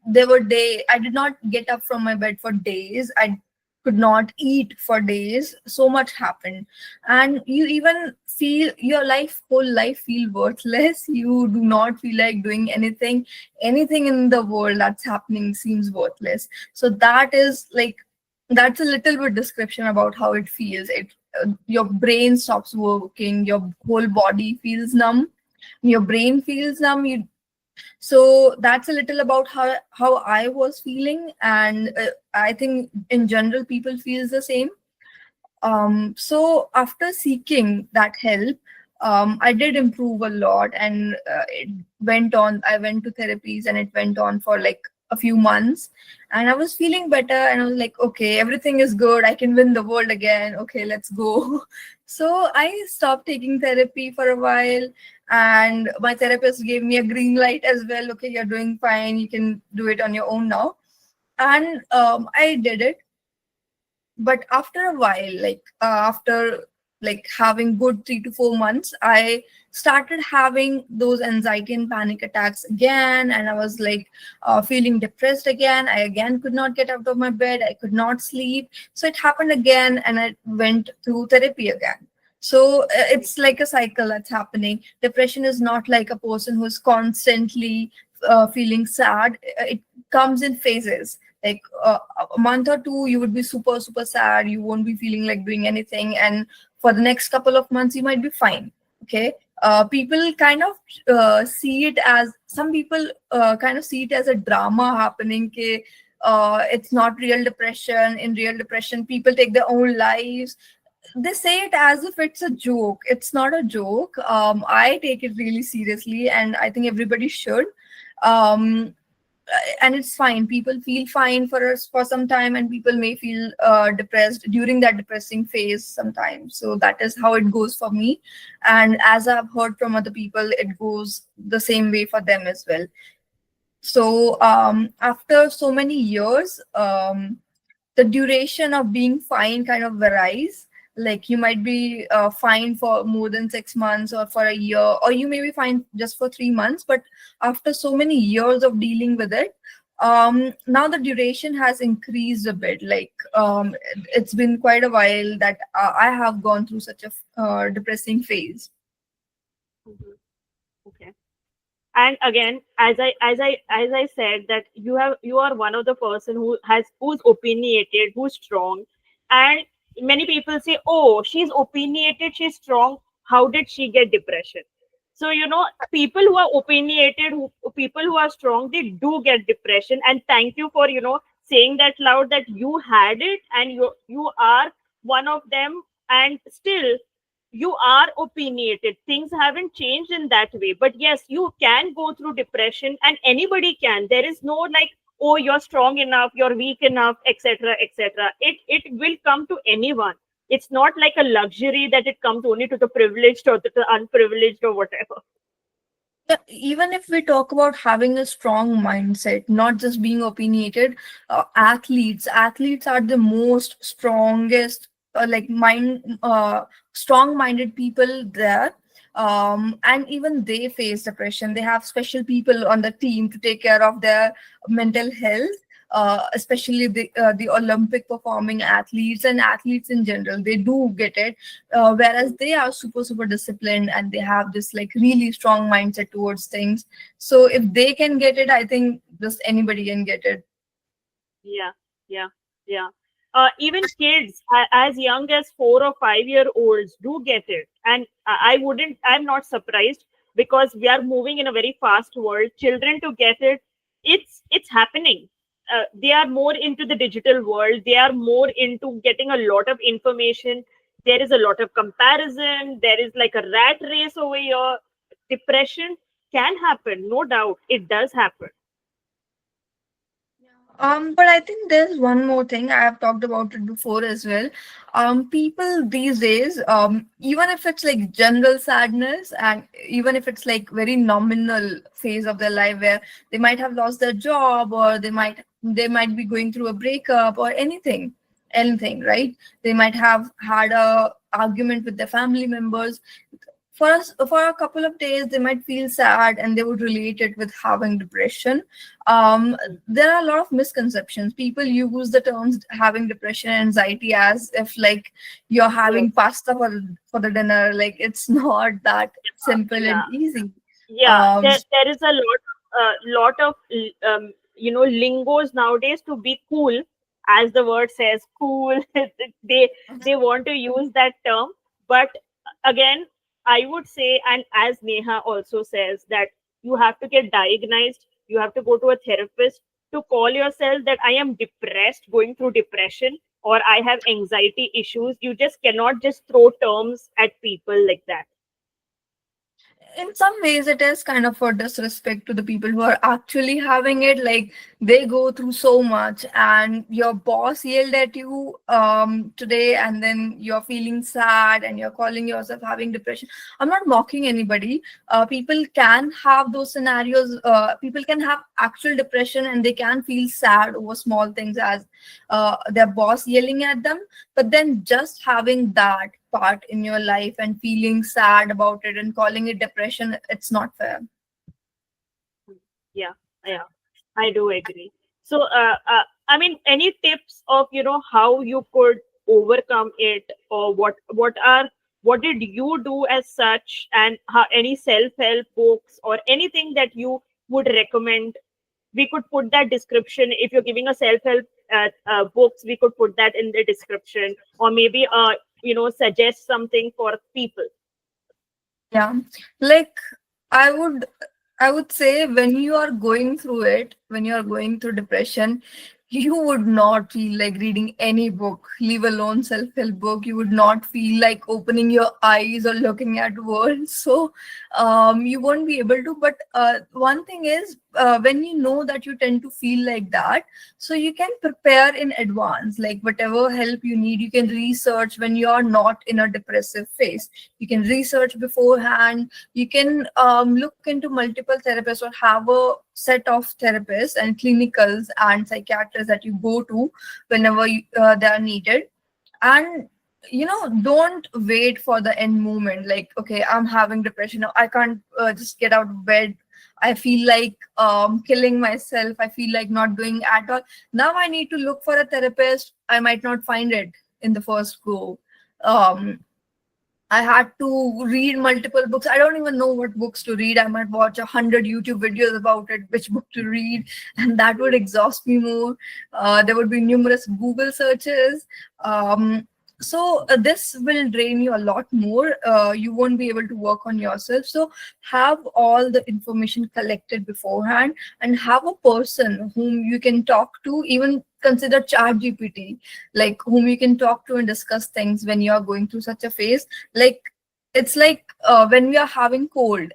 There were days I did not get up from my bed for days. I could not eat for days. So much happened, and you even feel your whole life feel worthless. You do not feel like doing anything. Anything in the world that's happening seems worthless. So that is like, that's a little bit description about how it feels. Your brain stops working, your whole body feels numb, your brain feels numb. So that's a little about how I was feeling, and I think in general people feels the same. So after seeking that help, I did improve a lot, and it went on. I went to therapies, and it went on for like a few months, and I was feeling better. And I was like, okay, everything is good. I can win the world again. Okay, let's go. So I stopped taking therapy for a while, and my therapist gave me a green light as well. Okay, you're doing fine. You can do it on your own now, and I did it. But after a while, like after like having good 3 to 4 months, I started having those anxiety and panic attacks again, and I was like feeling depressed again. I again could not get out of my bed, I could not sleep. So it happened again, and I went to therapy again. So it's like a cycle that's happening. Depression is not like a person who's constantly feeling sad. It comes in phases. Like a month or two you would be super super sad, you won't be feeling like doing anything, and for the next couple of months you might be fine. Okay. People kind of see it as, some people kind of see it as a drama happening. Ke, it's not real depression. In real depression people take their own lives. They say it as if it's a joke. It's not a joke. I take it really seriously, and I think everybody should. um, and it's fine. People feel fine for us for some time, and people may feel depressed during that depressing phase sometimes. So that is how it goes for me, and as I've heard from other people, it goes the same way for them as well. So after so many years, the duration of being fine kind of varies. Like you might be fine for more than 6 months or for a year, or you may be fine just for 3 months. But after so many years of dealing with it, now the duration has increased a bit. Like it's been quite a while that I have gone through such a depressing phase. Mhm. Okay. And again, as I said, that you are one of the person who's opinionated, who's strong. And many people say, oh, she's opinionated, she's strong, how did she get depression? So people who are opinionated, people who are strong, they do get depression. And thank you for saying that loud, that you had it, and you are one of them. And still you are opinionated. Things haven't changed in that way, but yes, you can go through depression, and anybody can. There is no like, oh, you're strong enough, you're weak enough, etc., etc. It will come to anyone. It's not like a luxury that it comes only to the privileged or to the unprivileged or whatever. Yeah, even if we talk about having a strong mindset, not just being opinionated, athletes are the most strongest, like strong-minded people there. And even they face depression. They have special people on the team to take care of their mental health. Especially the Olympic performing athletes and athletes in general, they do get it. Whereas they are super super disciplined, and they have this like really strong mindset towards things. So if they can get it, I think just anybody can get it. Yeah, yeah, yeah. Even kids as young as 4 or 5 year olds do get it, and I'm not surprised, because we are moving in a very fast world. Children to get it, it's happening. They are more into the digital world. They are more into getting a lot of information. There is a lot of comparison. There is like a rat race over here. Depression can happen, no doubt. It does happen. But I think there's one more thing. I have talked about it before as well. People these days, even if it's like general sadness, and even if it's like very nominal phase of their life where they might have lost their job, or they might be going through a breakup or anything, right? They might have had a argument with their family members. for a couple of days they might feel sad and they would relate it with having depression. There are a lot of misconceptions. People use the terms having depression and anxiety as if like you're Yes. having pasta for the dinner. Like it's not that simple Yeah. and easy. Yeah, um there is a lot of lingos nowadays to be cool, as the word says, cool. They want to use that term, but again, I would say, and as Neha also says, that you have to get diagnosed, you have to go to a therapist to call yourself that I am depressed, going through depression, or I have anxiety issues. You just cannot just throw terms at people like that. in some ways it is kind of a disrespect to the people who are actually having it. Like they go through so much and your boss yelled at you today, and then you're feeling sad and you're calling yourself having depression. I'm not mocking anybody. People can have those scenarios. People can have actual depression and they can feel sad over small things as their boss yelling at them. But then just having that part in your life and feeling sad about it and calling it depression, it's not fair. Yeah, yeah, I do agree. So, I mean, any tips of how you could overcome it, or what did you do as such, and how, any self-help books or anything that you would recommend? We could put that description. If you're giving a self-help books, we could put that in the description, or maybe suggest something for people. Yeah, like I would I would say when you are going through it, when you are going through depression, you would not feel like reading any book, leave alone self-help book. You would not feel like opening your eyes or looking at words. So you won't be able to. But one thing is, when you know that you tend to feel like that, so you can prepare in advance. Like whatever help you need, you can research when you are not in a depressive phase. You can research beforehand. You can look into multiple therapists or have a set of therapists and clinicals and psychiatrists that you go to whenever they are needed. And don't wait for the end moment. Like, okay, I'm having depression now, I can't just get out of bed, I feel like killing myself, I feel like not doing at all, now I need to look for a therapist. I might not find it in the first go. um I had to read multiple books. I don't even know what books to read. I might watch 100 YouTube videos about it, which book to read, and that would exhaust me more. There would be numerous Google searches. This will drain you a lot more. You won't be able to work on yourself. So have all the information collected beforehand and have a person whom you can talk to. Even consider ChatGPT, like whom you can talk to and discuss things when you are going through such a phase. Like it's like when we are having cold,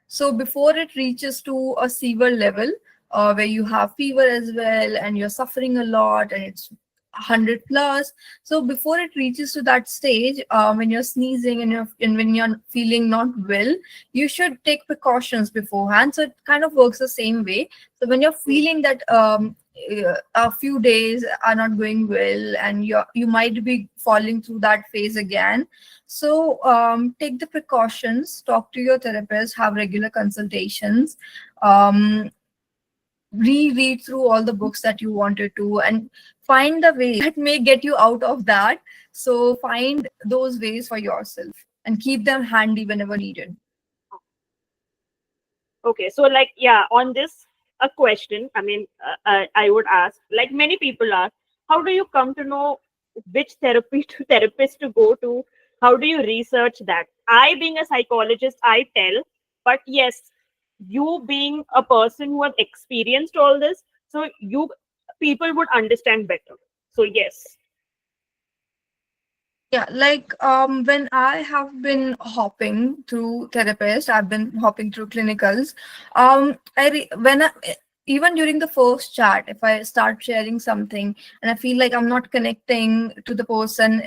so before it reaches to a severe level, where you have fever as well and you're suffering a lot and it's 100 plus. So before it reaches to that stage, when you're sneezing and when you're feeling not well, you should take precautions beforehand. So it kind of works the same way. So when you're feeling that a few days are not going well and you might be falling through that phase again, so take the precautions, talk to your therapist, have regular consultations, um, reread through all the books that you wanted to, and find the ways that may get you out of that. So find those ways for yourself and keep them handy whenever needed. Okay, so like, yeah, on this, a question. I mean, I would ask, like many people ask, how do you come to know which therapy to therapist to go to? How do you research that? I, being a psychologist, I tell, but yes, you being a person who have experienced all this, so you people would understand better. So yes. Yeah, like when I have been hopping through therapists, I've been hopping through clinicals. When even during the first chat, if I start sharing something and I feel like I'm not connecting to the person,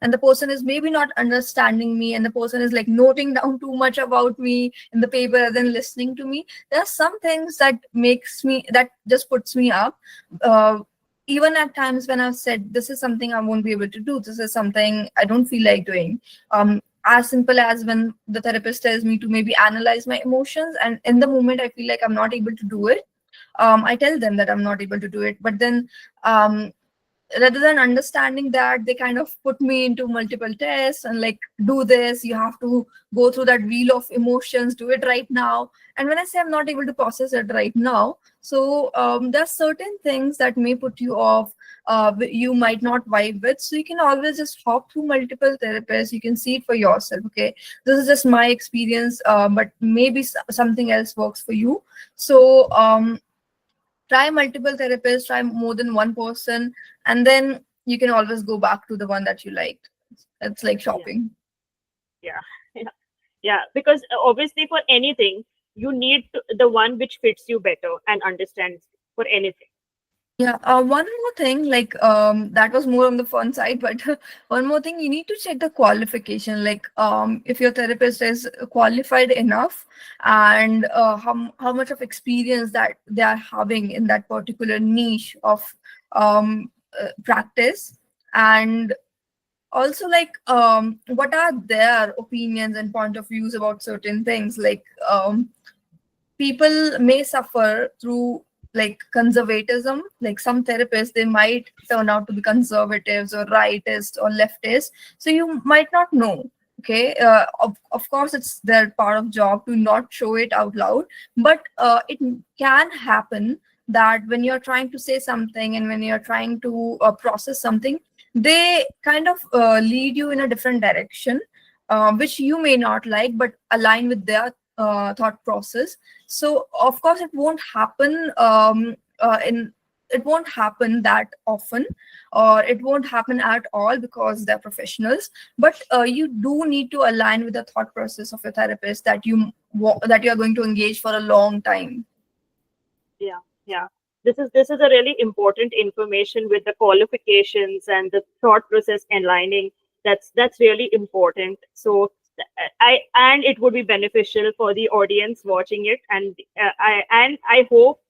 and the person is maybe not understanding me, and the person is like noting down too much about me in the paper rather than listening to me, there are some things that just puts me up. Uh, Even at times when I've said this is something I won't be able to do, this is something I don't feel like doing. as simple as when the therapist tells me to maybe analyze my emotions, and in the moment I feel like I'm not able to do it. I tell them that I'm not able to do it, but then um, rather than understanding that, they kind of put me into multiple tests and like, do this, you have to go through that wheel of emotions, do it right now. And when I say I'm not able to process it right now, so there are certain things that may put you off, you might not vibe with, so you can always just hop through multiple therapists, you can see it for yourself. Okay, this is just my experience, but maybe something else works for you. So try multiple therapists, try more than one person, and then you can always go back to the one that you liked. It's like Yeah, shopping. yeah, yeah, yeah. Because obviously, for anything, you need the one which fits you better and understands for anything. Yeah, one more thing, like that was more on the fun side, but one more thing, you need to check the qualification. Like, if your therapist is qualified enough, and how much of experience that they are having in that particular niche of practice, and also like what are their opinions and point of views about certain things. Like people may suffer through like conservatism, like some therapists, they might turn out to be conservatives or rightists or leftists, so you might not know. Okay, of course it's their part of job to not show it out loud, but it can happen that when you're trying to say something and when you're trying to process something, they kind of lead you in a different direction, which you may not like but align with their thought process. So of course it won't happen in it won't happen that often, or it won't happen at all because they're professionals, but you do need to align with the thought process of your therapist that that you are going to engage for a long time. Yeah, yeah. This is a really important information with the qualifications and the thought process aligning. That's really important. So I and it would be beneficial for the audience watching it, and I hope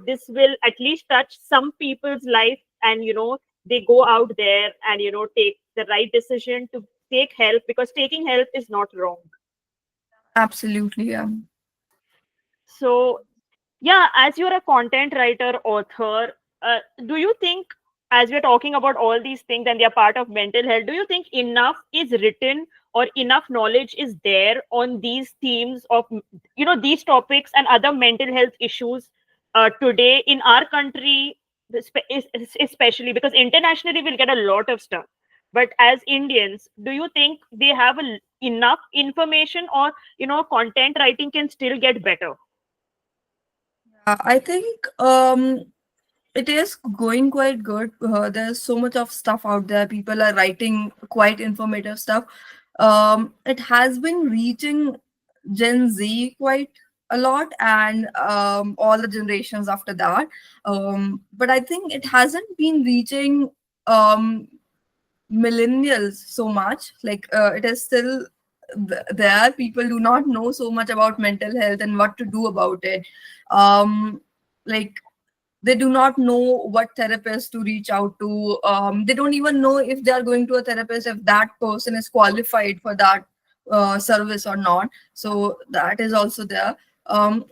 this will at least touch some people's life, and they go out there and take the right decision to take help, because taking help is not wrong. Absolutely, yeah. So yeah, as you're a content writer, author, do you think, as we're talking about all these things and they're part of mental health, do you think enough is written or enough knowledge is there on these themes of, these topics and other mental health issues today in our country, especially because internationally we'll get a lot of stuff. But as Indians, do you think they have enough information, or, content writing can still get better? I think it is going quite good. There's so much of stuff out there. People are writing quite informative stuff. It has been reaching Gen Z quite a lot, and all the generations after that. But I think it hasn't been reaching um, millennials so much. Like it is still there. People do not know so much about mental health and what to do about it. Like they do not know what therapist to reach out to. They don't even know if they are going to a therapist, if that person is qualified for that service or not. So that is also there.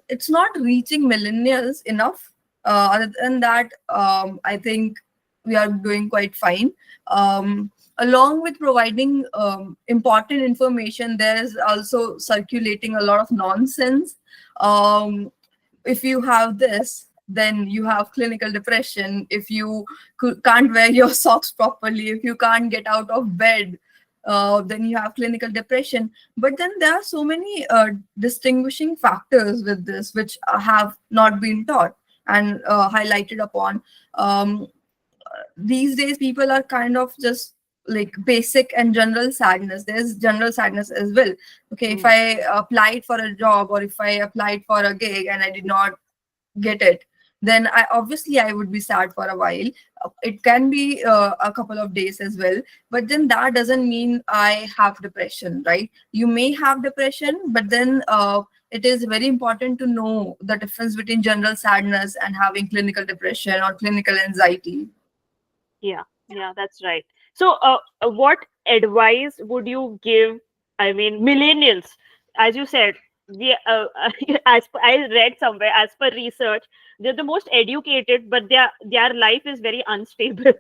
It's not reaching millennials enough. Other than that, I think we are doing quite fine. Along with providing important information, there is also circulating a lot of nonsense. Um, if you have this, then you have clinical depression. If you can't wear your socks properly, if you can't get out of bed, then you have clinical depression. But then there are so many distinguishing factors with this which have not been taught and highlighted upon. um, these days people are kind of just like basic and general sadness. There's general sadness as well. Okay, if Mm. I applied for a job or if I applied for a gig and I did not get it, then I would be sad for a while. It can be a couple of days as well, but then that doesn't mean I have depression, right? You may have depression, but then it is very important to know the difference between general sadness and having clinical depression or clinical anxiety. Yeah, yeah, that's right. So, what advice would you give I mean, millennials, as you said, we as I read somewhere, as per research, they're the most educated, but their life is very unstable.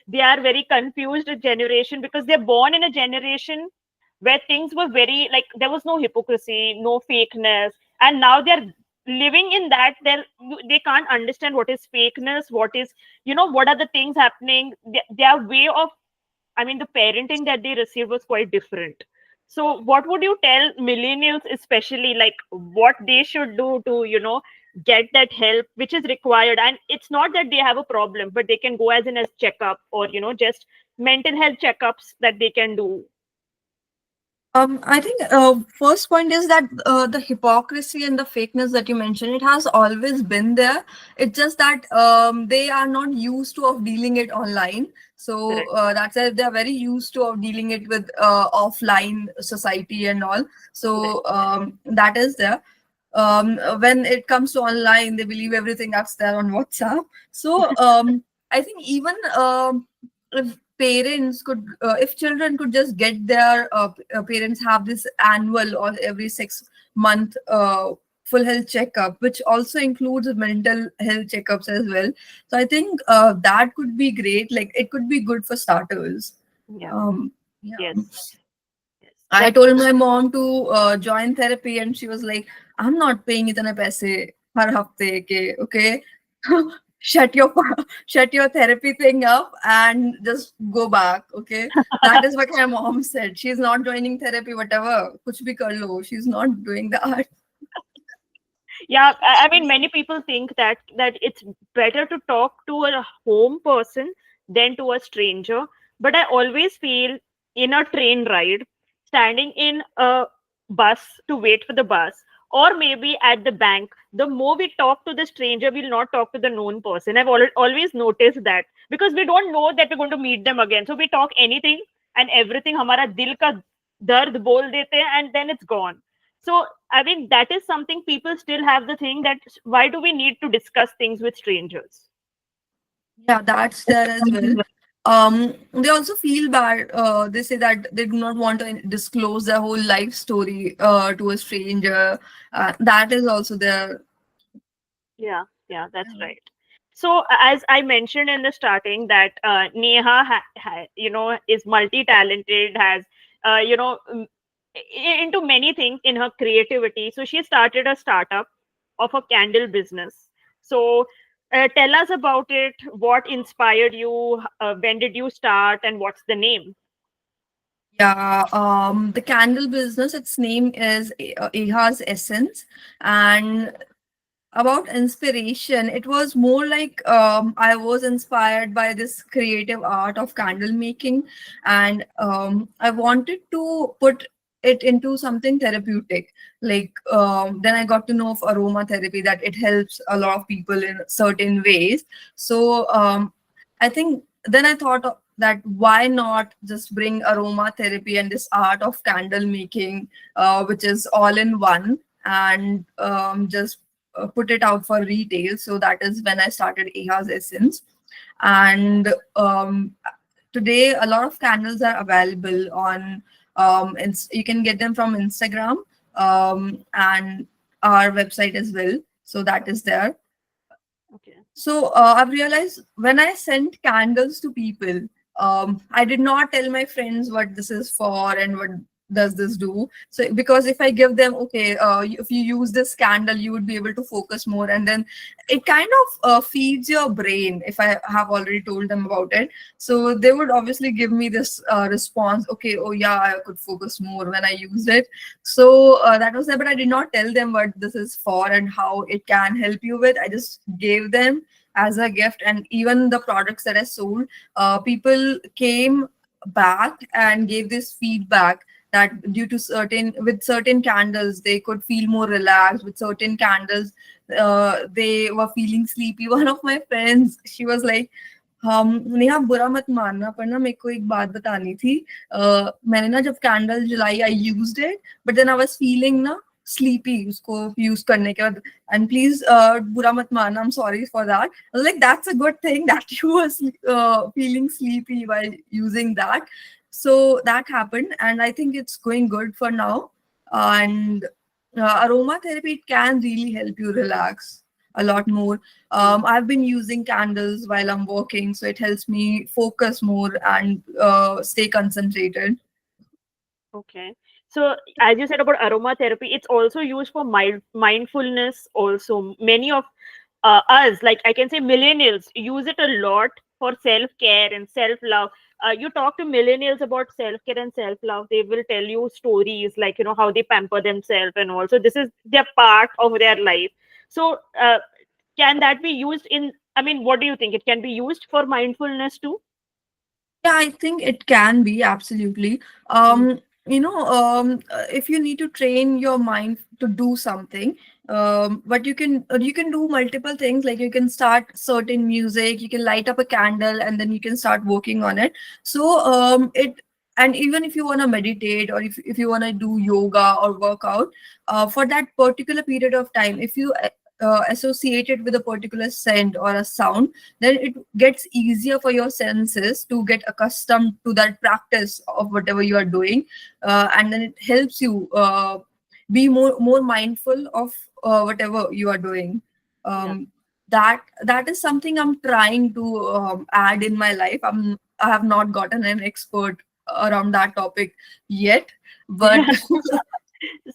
They are very confused generation because they're born in a generation where things were very like there was no hypocrisy, no fakeness, and now they're living in that. They can't understand what is fakeness, what is, what are the things happening. Their way of, I mean, the parenting that they received was quite different. So, what would you tell millennials, especially, like what they should do to, get that help which is required? And it's not that they have a problem, but they can go as in as checkup or, just mental health checkups that they can do. I think first point is that the hypocrisy and the fakeness that you mentioned, it has always been there. It's just that they are not used to of dealing it online. So Correct. that's why they are very used to of dealing it with offline society and all. Right. So that is there. When it comes to online, they believe everything that's there on WhatsApp. So I think even if parents could if children could just get their parents have this annual or every 6 month full health checkup, which also includes mental health checkups as well. So I think that could be great, like it could be good for starters. Yeah. Yeah. Yes. Yes. I told my mom to join therapy, and she was like, "I'm not paying itane paise har hafte ke, okay? shut your shut your therapy thing up and just go back, okay?" That is what my mom said. She's not joining therapy, whatever. Kuch bhi kar lo. She's not doing that. Yeah, I mean, many people think that it's better to talk to a home person than to a stranger. But I always feel in a train ride, standing in a bus to wait for the bus, or maybe at the bank, the more we talk to the stranger, we'll not talk to the known person. I've always noticed that because we don't know that we're going to meet them again. So we talk anything and everything, हमारा दिल का दर्द बोल देते हैं, and then it's gone. So, I mean, that is something people still have the thing that why do we need to discuss things with strangers? Yeah, that's there as well. They also feel bad. They say that they do not want to disclose their whole life story to a stranger. That is also there. Yeah, yeah, that's right. So, as I mentioned in the starting, that Neha, is multi-talented, has, into many things in her creativity. So, she started a startup of a candle business. So, tell us about it. What inspired you? When did you start? And what's the name? Yeah, the candle business, its name is Aha's Essence. And about inspiration, it was more like I was inspired by this creative art of candle making, and I wanted to put it into something therapeutic. Like then I got to know of aromatherapy, that it helps a lot of people in certain ways. So I think then I thought that why not just bring aromatherapy and this art of candle making, which is all in one, and just put it out for retail. So that is when I started Aha's Essence. And today, a lot of candles are available on, you can get them from Instagram and our website as well. So that is there. Okay. So I've realized when I sent candles to people, I did not tell my friends what this is for and what does this do. So because if I give them, okay, if you use this candle, you would be able to focus more, and then it kind of feeds your brain. If I have already told them about it, so they would obviously give me this response. Okay, oh yeah, I could focus more when I used it. So that was there, but I did not tell them what this is for and how it can help you with. I just gave them as a gift, and even the products that I sold, people came back and gave this feedback that due to certain candles they could feel more relaxed. With certain candles, they were feeling sleepy. One of my friends, she was like, Neha बुरा मत मानना, पर ना मेरे को एक बात बतानी थी। मैंने ना जब कैंडल जलाई, I used it, but then I was feeling ना स्लीपी उसको यूज करने के बाद, एंड प्लीज बुरा मत मानना, I am sorry for that. Like that's a good thing that you was feeling sleepy while using that. So that happened, and I think it's going good for now. And aromatherapy, it can really help you relax a lot more. Mm. I've been using candles while I'm working, so it helps me focus more and stay concentrated. Okay. So as you said about aromatherapy, it's also used for mindfulness also. Many of us, like I can say millennials, use it a lot for self-care and self-love. You talk to millennials about self-care and self-love, they will tell you stories like, how they pamper themselves, and also this is their part of their life. So can that be used in, I mean, what do you think? It can be used for mindfulness too? Yeah, I think it can be absolutely. Mm. If you need to train your mind to do something, but you can do multiple things. Like you can start certain music, you can light up a candle, and then you can start working on it. So it and even if you want to meditate or if you want to do yoga or workout, for that particular period of time, if you associate it with a particular scent or a sound, then it gets easier for your senses to get accustomed to that practice of whatever you are doing, and then it helps you be more mindful of whatever you are doing. Yeah. Um, that that is something I'm trying to add in my life. I have not gotten an expert around that topic yet, but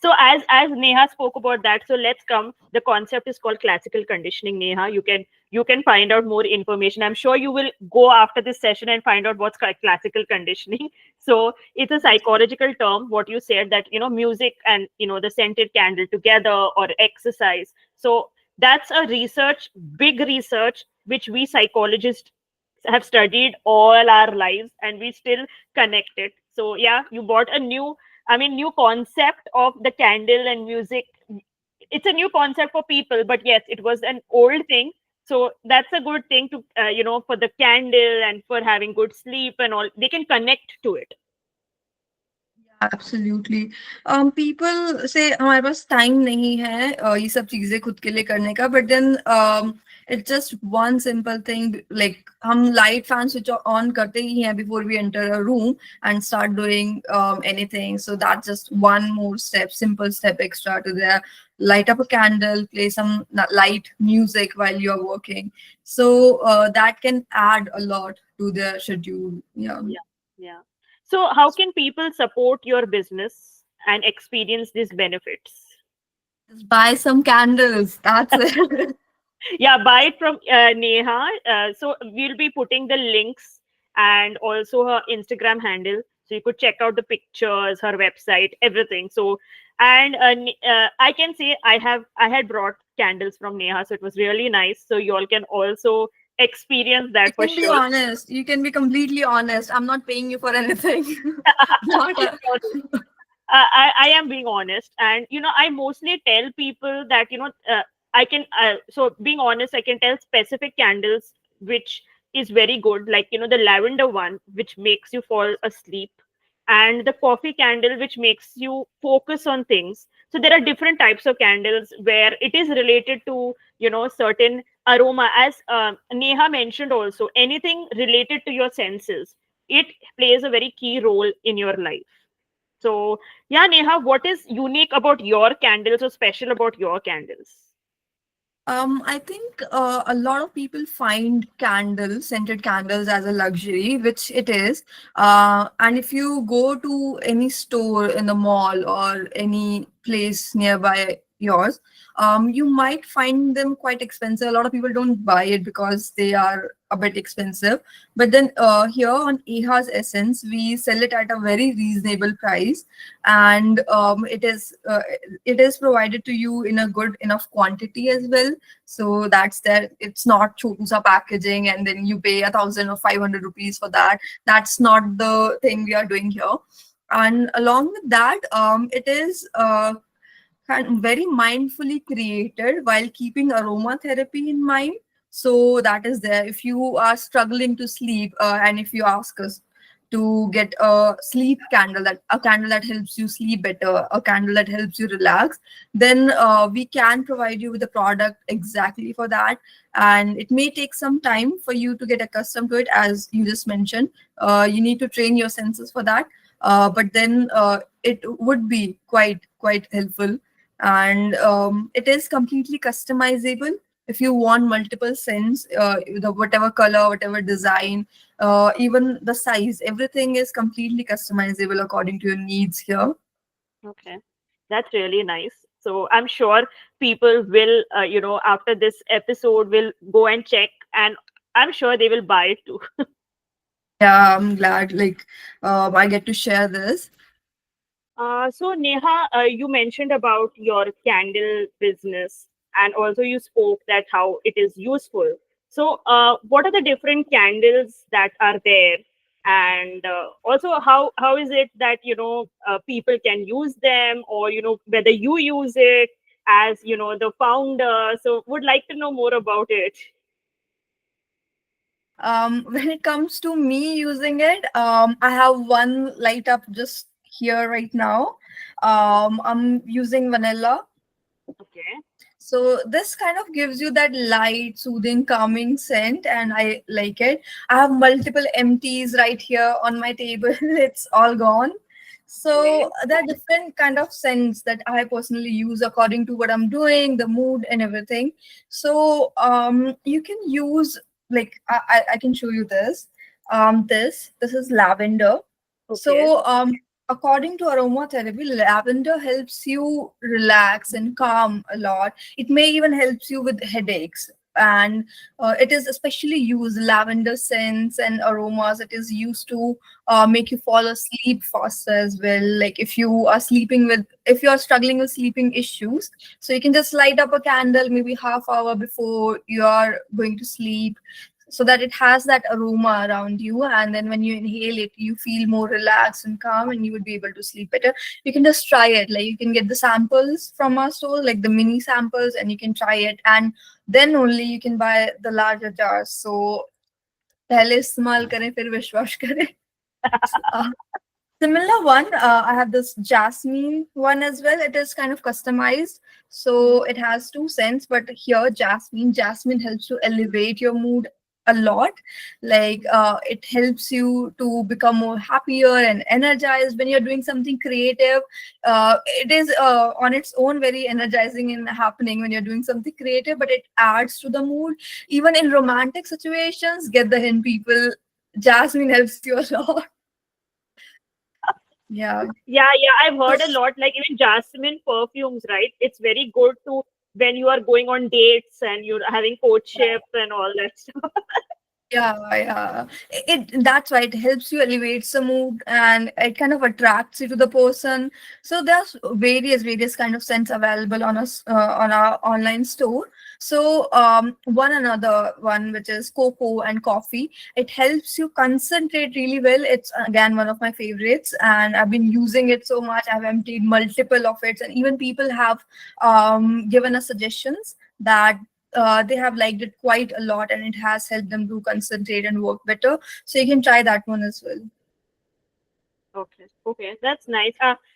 So as Neha spoke about that, so let's come. The concept is called classical conditioning. Neha, you can find out more information. I'm sure you will go after this session and find out what's classical conditioning. So it's a psychological term. What you said, that music and the scented candle together, or exercise. So that's a research, big research, which we psychologists have studied all our lives, and we still connect it. So yeah, you bought a new concept of the candle and music. It's a new concept for people, but yes, it was an old thing. So that's a good thing to, for the candle and for having good sleep and all. They can connect to it. Absolutely people से हमारे पास time नहीं है ये सब चीजें खुद के लिए करने का but then it's just one simple thing like हम लाइट फैन स्विच ऑन करते ही हैं before we enter a room and start doing anything so that's just one more step simple step extra to there light up a candle, play some light music while you're working, so that can add a lot to their schedule. Yeah, Yeah, yeah. So how can people support your business and experience these benefits? just buy some candles, that's it. Yeah, buy it from Neha. So we'll be putting the links and also her Instagram handle, so you could check out the pictures, her website, everything. So, and I can say I had brought candles from Neha, so it was really nice. So you all can also experience You that for can be sure. honest. You can be completely honest. I'm not paying you for anything. Not a, I am being honest, and I mostly tell people that I can. So being honest, I can tell specific candles which is very good, like the lavender one, which makes you fall asleep, and the coffee candle, which makes you focus on things. So there are different types of candles where it is related to certain aroma, as Neha mentioned also. Anything related to your senses, it plays a very key role in your life. So, yeah, Neha, what is unique about your candles or special about your candles? I think a lot of people find candles, scented candles, as a luxury, which it is. And if you go to any store in the mall or any place nearby yours, you might find them quite expensive. A lot of people don't buy it because they are a bit expensive. But then here on Eha's Essence, we sell it at a very reasonable price, and it is provided to you in a good enough quantity as well, so that's that. It's not chotu sa packaging and then you pay 1,000 or 500 rupees for that. That's not the thing we are doing here. And along with that, it is kind of very mindfully created while keeping aromatherapy in mind. So that is there. If you are struggling to sleep, and if you ask us, to get a sleep candle, that a candle that helps you sleep better, a candle that helps you relax, then we can provide you with a product exactly for that. And it may take some time for you to get accustomed to it, as you just mentioned. You need to train your senses for that, but then it would be quite helpful. And it is completely customizable. If you want multiple scents, the whatever color, whatever design, even the size, everything is completely customizable according to your needs here. Okay, that's really nice. So I'm sure people will, after this episode, will go and check, and I'm sure they will buy it too. Yeah, I'm glad like I get to share this. So Neha, you mentioned about your candle business, and also you spoke that how it is useful. So, what are the different candles that are there, and also how is it that people can use them, or whether you use it as the founder? So, would like to know more about it. When it comes to me using it, I have one light up just here right now. I'm using vanilla. Okay. So this kind of gives you that light, soothing, calming scent, and I like it. I have multiple empties right here on my table. It's all gone. So Okay. there are different kind of scents that I personally use according to what I'm doing, the mood, and everything. So you can use, like I can show you this. This is lavender. Okay. So according to aromatherapy, lavender helps you relax and calm a lot. It may even helps you with headaches. And it is especially used, lavender scents and aromas, it is used to make you fall asleep faster as well. Like if you are struggling with sleeping issues, so you can just light up a candle maybe half hour before you are going to sleep, so that it has that aroma around you, and then when you inhale it you feel more relaxed and calm, and you would be able to sleep better. You can just try it, like you can get the samples from our store, like the mini samples, and you can try it, and then only you can buy the larger jars. So पहले इस्तेमाल करें फिर विश्वास करें. Similar one, I have this jasmine one as well. It is kind of customized, so Mhm. it has two scents. But here, jasmine helps to elevate your mood a lot. Like it helps you to become more happier and energized when you're doing something creative. It is on its own very energizing and happening when you're doing something creative, but it adds to the mood. Even in romantic situations, get the hint, people. Jasmine helps you a lot. Yeah. Yeah, yeah, I've heard a lot. Like even jasmine perfumes, right? It's very good to when you are going on dates and you're having courtship and all that stuff. Yeah, yeah. That's why it helps you elevates the mood, and it kind of attracts you to the person. So there's various kind of scents available on us on our online store. So one another one, which is cocoa and coffee, it helps you concentrate really well. It's again one of my favorites, and I've been using it so much. I've emptied multiple of it, and even people have given us suggestions that they have liked it quite a lot, and it has helped them to concentrate and work better. So you can try that one as well. Okay, okay, that's nice.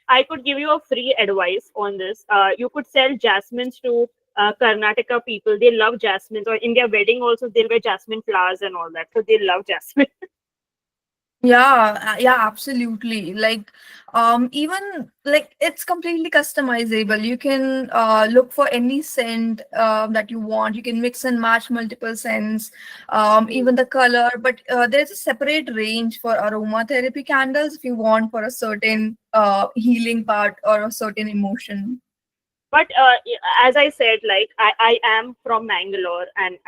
I could give you a free advice on this. You could sell jasmines to Karnataka people. They love jasmines, or in their wedding also they'll wear jasmine flowers and all that. So they love jasmine. Yeah, yeah, absolutely. Like, even like it's completely customizable. You can look for any scent that you want. You can mix and match multiple scents, even the color. But there's a separate range for aromatherapy candles if you want for a certain healing part or a certain emotion. But as I said, like I am from Mangalore, and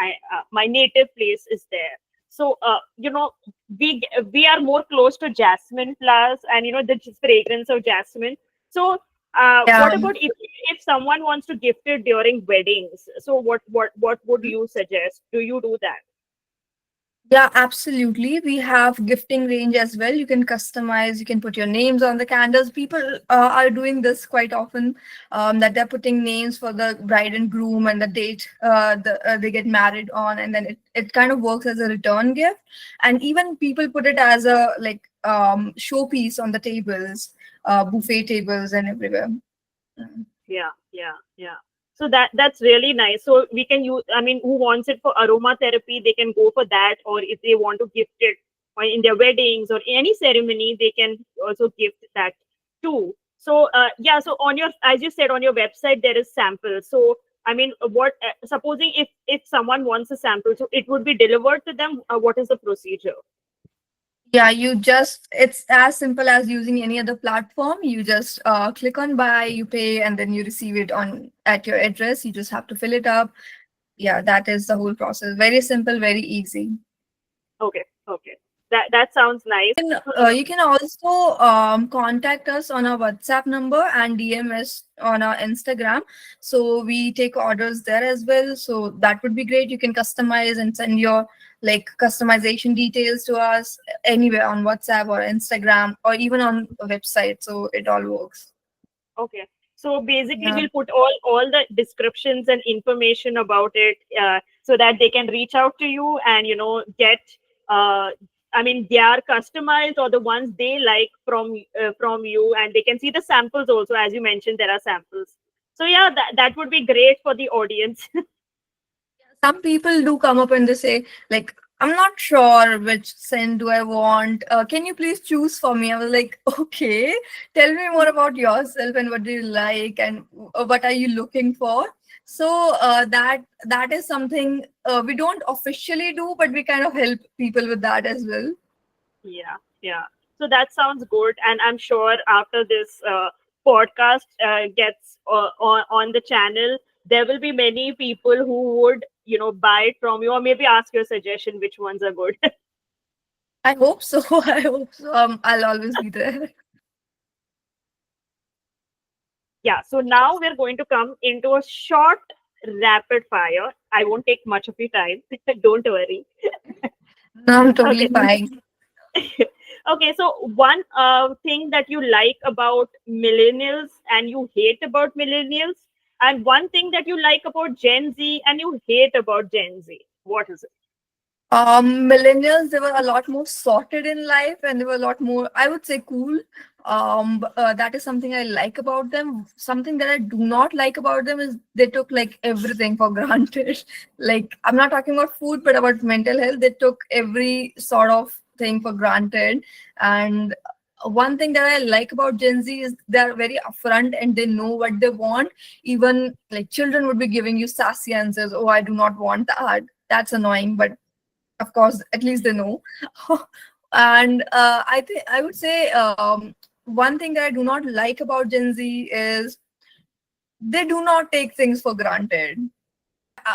my native place is there. So we are more close to jasmine flowers, and the fragrance of jasmine. So Yeah. what about if someone wants to gift it during weddings? So what would you suggest? Do you do that? Yeah, absolutely. We have gifting range as well. You can customize, you can put your names on the candles. People are doing this quite often, that they're putting names for the bride and groom and the date they get married on, and then it kind of works as a return gift. And even people put it as a like showpiece on the tables, buffet tables and everywhere. Mm. Yeah. So that's really nice. So we can use, I mean, who wants it for aromatherapy, they can go for that, or if they want to gift it or in their weddings or any ceremony, they can also gift that too. So yeah, so on your, as you said, on your website there is samples. So I mean, what supposing if someone wants a sample, so it would be delivered to them. What is the procedure? Yeah, you just, it's as simple as using any other platform. You just click on buy, you pay, and then you receive it on at your address. You just have to fill it up. Yeah, that is the whole process. Very simple, very easy. Okay, that sounds nice. You can also contact us on our WhatsApp number and DM us on our Instagram. So we take orders there as well. So that would be great. You can customize and send your like customization details to us anywhere on WhatsApp or Instagram or even on a website. So it all works. Okay. So basically, Yeah. we'll put all the descriptions and information about it, so that they can reach out to you and get. Uh, I mean, they are customized or the ones they like from you, and they can see the samples also. As you mentioned, there are samples. So yeah, that would be great for the audience. Some people do come up and they say like, I'm not sure which scent do I want, can you please choose for me? I was like, okay, tell me more about yourself and what do you like and what are you looking for. So that is something we don't officially do, but we kind of help people with that as well. Yeah. So that sounds good, and I'm sure after this podcast gets on the channel, there will be many people who would, buy it from you, or maybe ask your suggestion which ones are good. I hope so. I hope so. I'll always be there. Yeah. So now we're going to come into a short rapid fire. I won't take much of your time. Don't worry. No, I'm totally Okay. fine. Okay, so one thing that you like about millennials and you hate about millennials, and one thing that you like about Gen Z and you hate about Gen Z. What is it? Millennials, they were a lot more sorted in life and they were a lot more, I would say, cool. That is something I like about them. Something that I do not like about them is they took like everything for granted. Like, I'm not talking about food, but about mental health. They took every sort of thing for granted. And one thing that I like about Gen Z is they're very upfront and they know what they want. Even like children would be giving you sassy answers. Oh, I do not want that. That's annoying, but of course at least they know. And I think I would say one thing that I do not like about Gen Z is they do not take things for granted.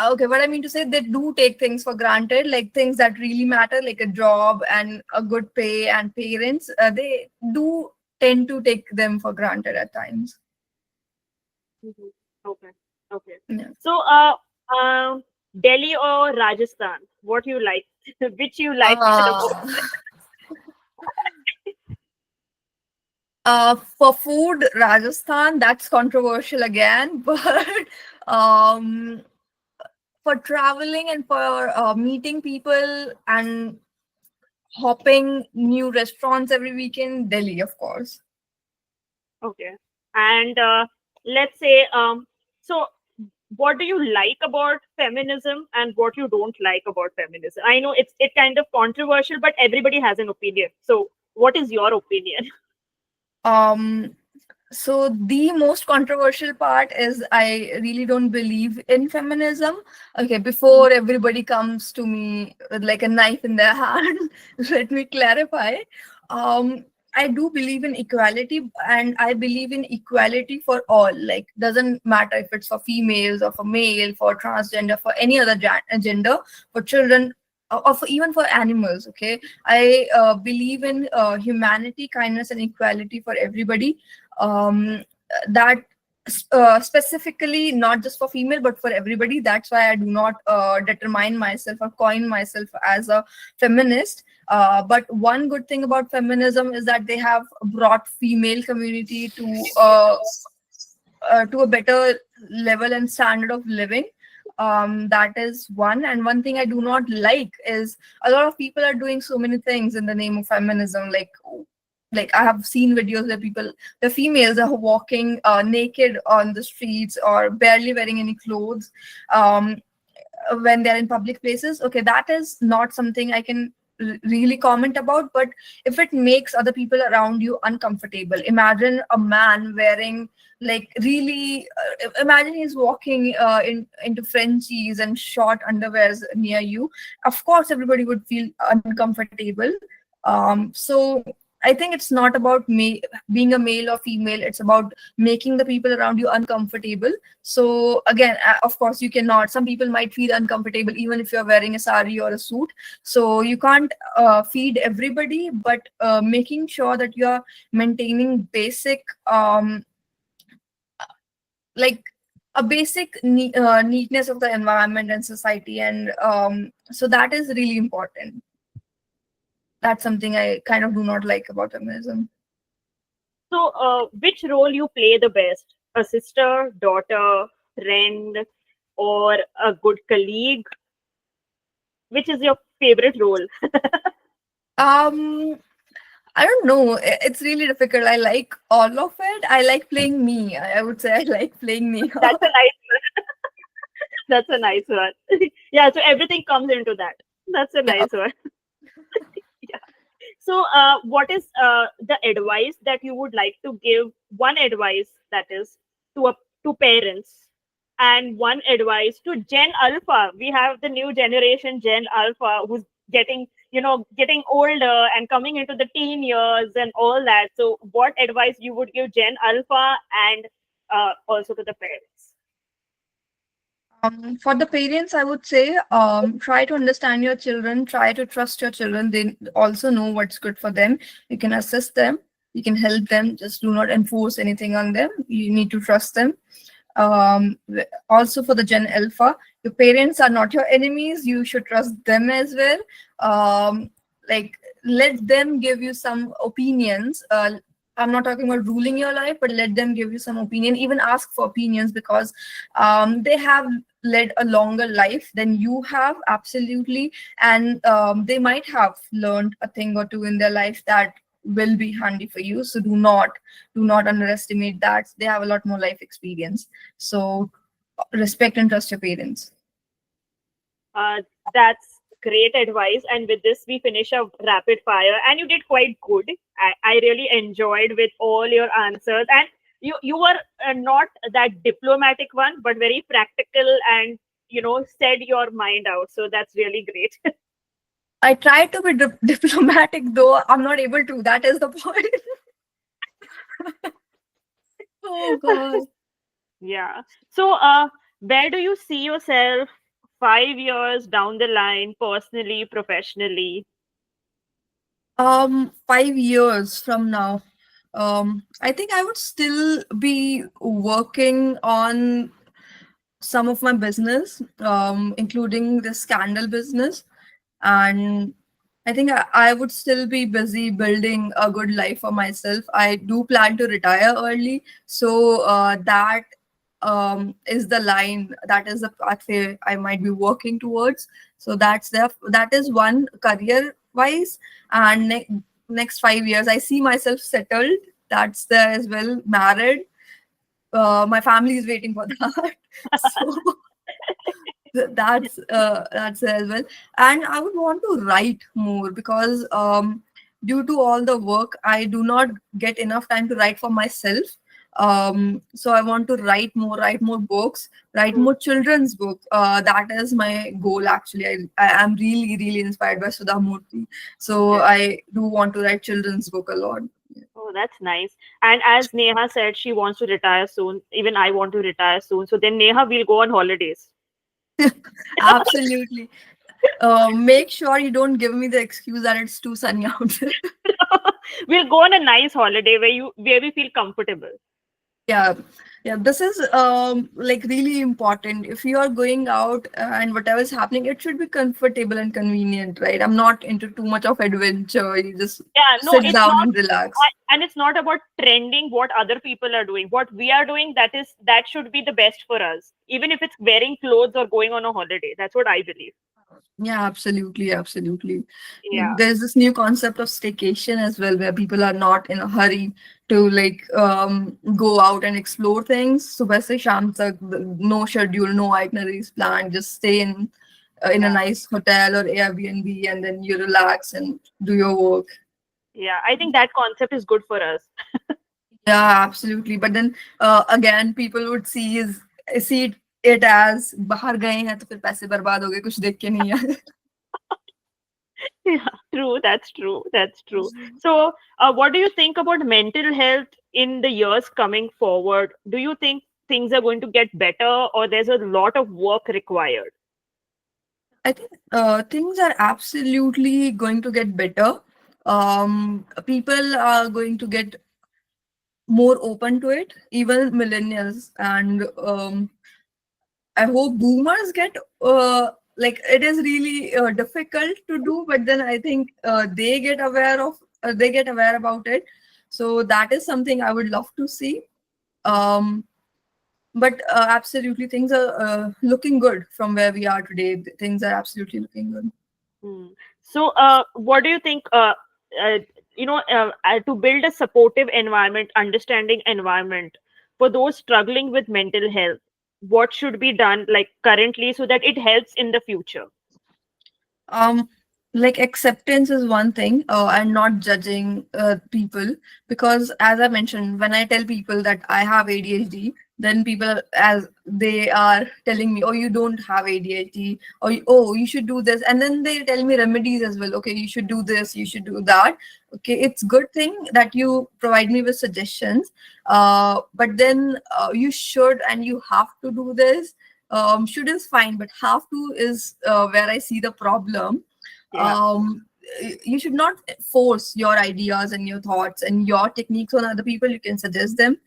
Okay, what I mean to say, they do take things for granted, like things that really matter, like a job and a good pay and parents, they do tend to take them for granted at times. Mhm. Okay, okay. Yeah. So, um, Delhi or Rajasthan? What you like? Which you like the most? uh, for food, Rajasthan, that's controversial again, but um, for traveling and for meeting people and hopping new restaurants every weekend, Delhi, of course. Okay. And let's say, so what do you like about feminism and what you don't like about feminism? I know it's kind of controversial, but everybody has an opinion. So what is your opinion? Um, so the most controversial part is I really don't believe in feminism. Okay, before everybody comes to me with like a knife in their hand, let me clarify. Um, I do believe in equality and I believe in equality for all. Like, doesn't matter if it's for females or for male, for transgender, for any other gender, for children, or for, even for animals. Okay, I believe in humanity, kindness, and equality for everybody. That specifically not just for female but for everybody. That's why I do not determine myself or coin myself as a feminist. But one good thing about feminism is that they have brought female community to a better level and standard of living. That is one. And one thing I do not like is a lot of people are doing so many things in the name of feminism. Like I have seen videos where the females are walking naked on the streets or barely wearing any clothes. Um, when they're in public places, okay, that is not something I can really comment about. But if it makes other people around you uncomfortable, imagine a man wearing like really imagine he's walking into frenchies and short underwears near you. Of course everybody would feel uncomfortable. So I think it's not about being a male or female, it's about making the people around you uncomfortable. So again, of course, you cannot. Some people might feel uncomfortable even if you're wearing a sari or a suit. So you can't feed everybody, but making sure that you're maintaining basic, like a basic neatness of the environment and society, and so that is really important. That's something I kind of do not like about feminism. So, which role you play the best? A sister, daughter, friend, or a good colleague? Which is your favorite role? Um, I don't know. It's really difficult. I like all of it. I like playing me. I would say I like playing me. That's a nice one. That's a nice one. Yeah, so everything comes into that. That's a Yeah. nice one. Yeah. So, what is the advice that you would like to give? One advice that is to to parents, and one advice to Gen Alpha. We have the new generation, Gen Alpha, who's getting older and coming into the teen years and all that. So, what advice you would give Gen Alpha and also to the parents? For the parents, I would say try to understand your children, try to trust your children. They also know what's good for them. You can assist them, you can help them, just do not enforce anything on them. You need to trust them. Also for the Gen Alpha, your parents are not your enemies. You should trust them as well. Like let them give you some opinions. I'm not talking about ruling your life, but let them give you some opinion. Even ask for opinions because they have led a longer life than you have, absolutely, and they might have learned a thing or two in their life that will be handy for you. So do not underestimate that. They have a lot more life experience. So respect and trust your parents. Uh, that's great advice. And with this, we finish a rapid fire. And you did quite good. I really enjoyed with all your answers. And you were not that diplomatic one, but very practical and said your mind out. So that's really great. I try to be diplomatic, though I'm not able to. That is the point. Oh God. Yeah. So, where do you see yourself 5 years down the line, personally, professionally? 5 years from now, I think I would still be working on some of my business, including the scandal business. And I think I would still be busy building a good life for myself. I do plan to retire early. So that is the line, that is the pathway I might be working towards. So that is one career wise. And next 5 years, I see myself settled. That's there as well, married. My family is waiting for that. So that's it as well. And I would want to write more because due to all the work, I do not get enough time to write for myself. So I want to write more books, write Hmm. more children's book. That is my goal actually. I am really really inspired by Sudha Murthy, so Yeah. I do want to write children's book a lot. Oh, that's nice. And as Neha said, she wants to retire soon. Even I want to retire soon. So then, Neha, we'll go on holidays. Absolutely. Make sure you don't give me the excuse that it's too sunny out there. We'll go on a nice holiday where we feel comfortable. Yeah, yeah, this is like really important. If you are going out and whatever is happening, it should be comfortable and convenient, right? I'm not into too much of adventure. You just Yeah, no, sit it's down not. and relax. And it's not about trending what other people are doing. What we are doing, that should be the best for us, even if it's wearing clothes or going on a holiday. That's what I believe. Yeah, absolutely, absolutely. Like Yeah, there's this new concept of staycation as well, where people are not in a hurry to like go out and explore things. सुबह से शाम तक, no schedule, no itineraries planned. Just stay in a yeah, nice hotel or Airbnb, and then you relax and do your work. yeah. I think that concept is good for us. Yeah, absolutely. But then again, people would see it as बाहर गए हैं तो फिर पैसे बर्बाद हो गए, कुछ देख के नहीं आए. Yeah, true. That's true. That's true. So, what do you think about mental health in the years coming forward? Do you think things are going to get better, or there's a lot of work required? I think things are absolutely going to get better. People are going to get more open to it, even millennials. And I hope boomers get like it is really difficult to do, but then I think they get aware about it. So that is something I would love to see. Um, but absolutely, things are looking good from where we are today. Things are absolutely looking good. Hmm. So, what do you think? Uh, to build a supportive environment, understanding environment for those struggling with mental health, what should be done like currently so that it helps in the future? um like acceptance is one thing, and not judging people, because as I mentioned, when I tell people that I have ADHD, then people, as they are telling me, oh, you don't have ADHD, or oh, you should do this, and then they tell me remedies as well. Okay, you should do this, you should do that. Okay, it's good thing that you provide me with suggestions, but then you should and you have to do this. Should is fine, but have to is where I see the problem. Yeah. um, you should not force your ideas and your thoughts and your techniques on other people. You can suggest them.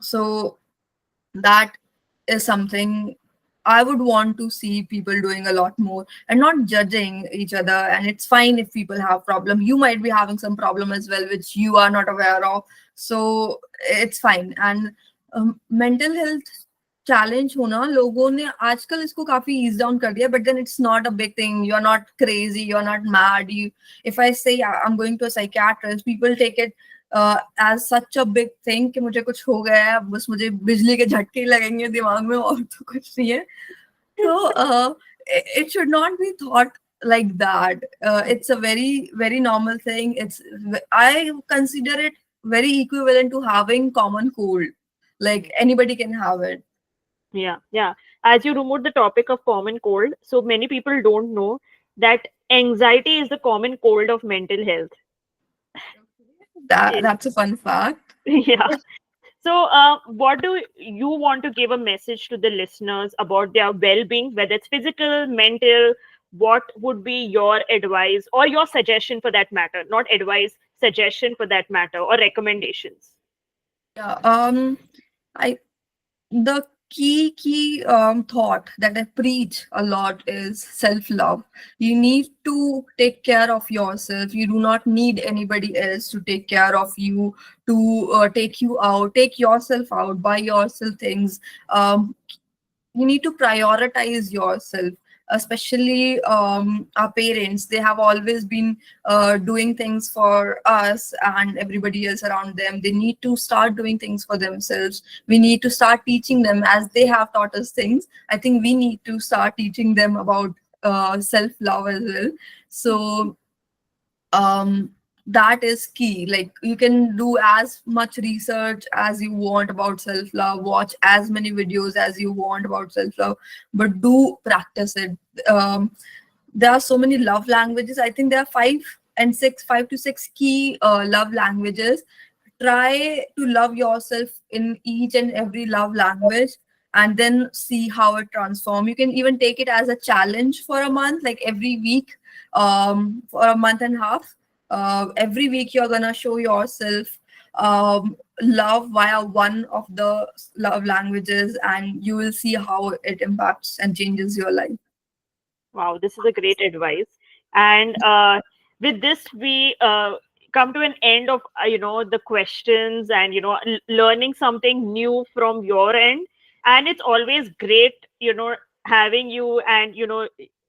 So that is something I would want to see people doing a lot more, and not judging each other. And it's fine if people have problem. You might be having some problem as well, which you are not aware of. So it's fine. And mental health challenge होना, लोगों ने आजकल इसको काफी ease down कर दिया, but then it's not a big thing. You are not crazy, you are not mad. You, if I say I am going to a psychiatrist, people take it as such a big thing कि मुझे कुछ हो गया है, बस मुझे बिजली के झटके लगेंगे दिमाग में और तो कुछ नहीं है. So it should not be thought like that. It's a very very normal thing. I consider it very equivalent to having common cold. Like anybody can have it. Yeah, yeah. As you removed the topic of common cold, so many people don't know that anxiety is the common cold of mental health. That that's a fun fact. Yeah. So, what do you want to give a message to the listeners about their well-being, whether it's physical, mental? What would be your advice or your suggestion for that matter? Not advice, suggestion for that matter, or recommendations. Yeah. I the key thought that I preach a lot is self love. You need to take care of yourself. You do not need anybody else to take care of you, to take you out, take yourself out, buy yourself things. You need to prioritize yourself, especially our parents. They have always been doing things for us and everybody else around them. They need to start doing things for themselves. We need to start teaching them as they have taught us things. I think we need to start teaching them about self love as well. So um that is key. Like you can do as much research as you want about self love, watch as many videos as you want about self love, but do practice it. There are so many love languages. I think there are five to six key love languages. Try to love yourself in each and every love language, and then see how it transforms. You can even take it as a challenge for a month, like every week, for a month and a half. Every week you're gonna show yourself love via one of the love languages, and you will see how it impacts and changes your life. Wow, this is a great advice. And with this, we come to an end of the questions, and learning something new from your end. And it's always great having you, and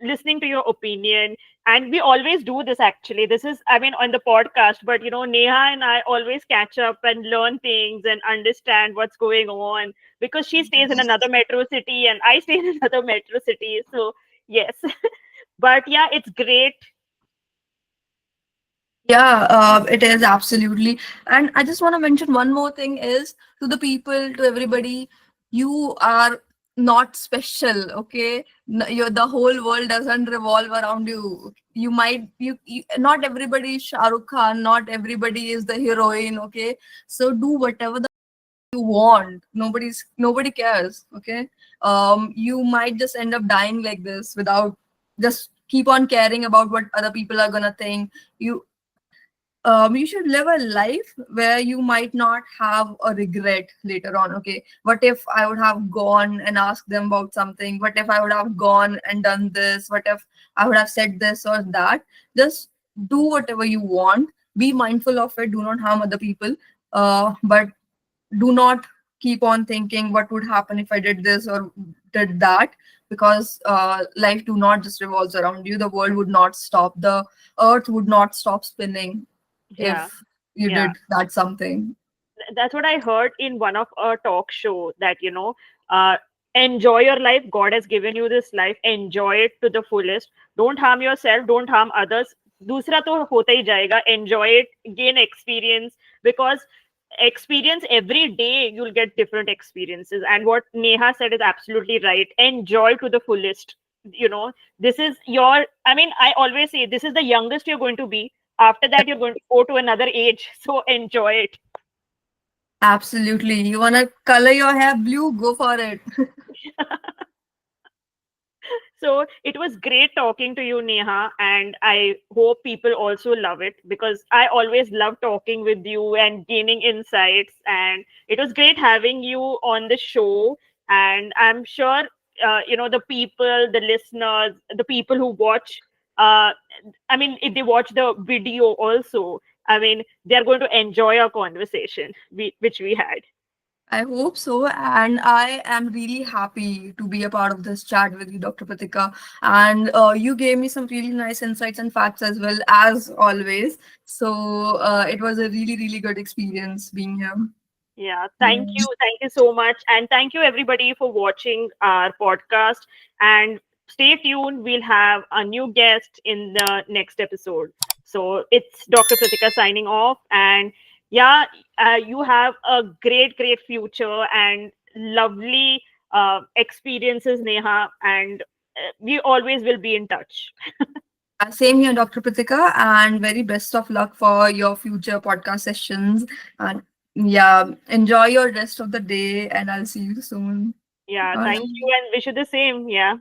listening to your opinion. And we always do this, actually. This is, I mean, on the podcast, but Neha and I always catch up and learn things and understand what's going on, because she stays in another metro city and I stay in another metro city. So yes. But yeah, it's great. Yeah, it is absolutely. And I just want to mention one more thing is to the people, to everybody, you are not special, okay? You're, the whole world doesn't revolve around you. You might, not everybody is Shahrukh Khan, not everybody is the heroine, okay? So do whatever the you want. Nobody cares, okay? You might just end up dying like this without just keep on caring about what other people are gonna think. You should live a life where you might not have a regret later on. Okay, what if I would have gone and asked them about something? What if I would have gone and done this? What if I would have said this or that? Just do whatever you want. Be mindful of it. Do not harm other people. But do not keep on thinking what would happen if I did this or did that, because life do not just revolves around you. The world would not stop. The earth would not stop spinning Yeah. if you Yeah. did that something. That's what I heard in one of a talk show, that uh, enjoy your life. God has given you this life. Enjoy it to the fullest. Don't harm yourself. Don't harm others. दूसरा तो होता ही जाएगा. Enjoy it. Gain experience, because experience every day, you'll get different experiences. And what Neha said is absolutely right. Enjoy to the fullest. This is your. I mean, I always say this is the youngest you're going to be. After that, you're going to go to another age. So enjoy it. Absolutely. You wanna color your hair blue? Go for it. So it was great talking to you, Neha, and I hope people also love it, because I always love talking with you and gaining insights. And it was great having you on the show. And I'm sure, the people, the listeners, the people who watch, uh, I mean, if they watch the video also, I mean, they're going to enjoy our conversation, which we had. I hope so. And I am really happy to be a part of this chat with you, Dr. Pratika. And you gave me some really nice insights and facts as well, as always. So it was a really, really good experience being here. Yeah, thank Yeah. you. Thank you so much. And thank you, everybody, for watching our podcast. And stay tuned. We'll have a new guest in the next episode. So it's Dr. Pratika signing off. And yeah, you have a great, great future and lovely experiences, Neha. And we always will be in touch. Same here, Dr. Pratika, and very best of luck for your future podcast sessions. And yeah, enjoy your rest of the day, and I'll see you soon. Yeah, Bye. thank you. And wish you the same. Yeah.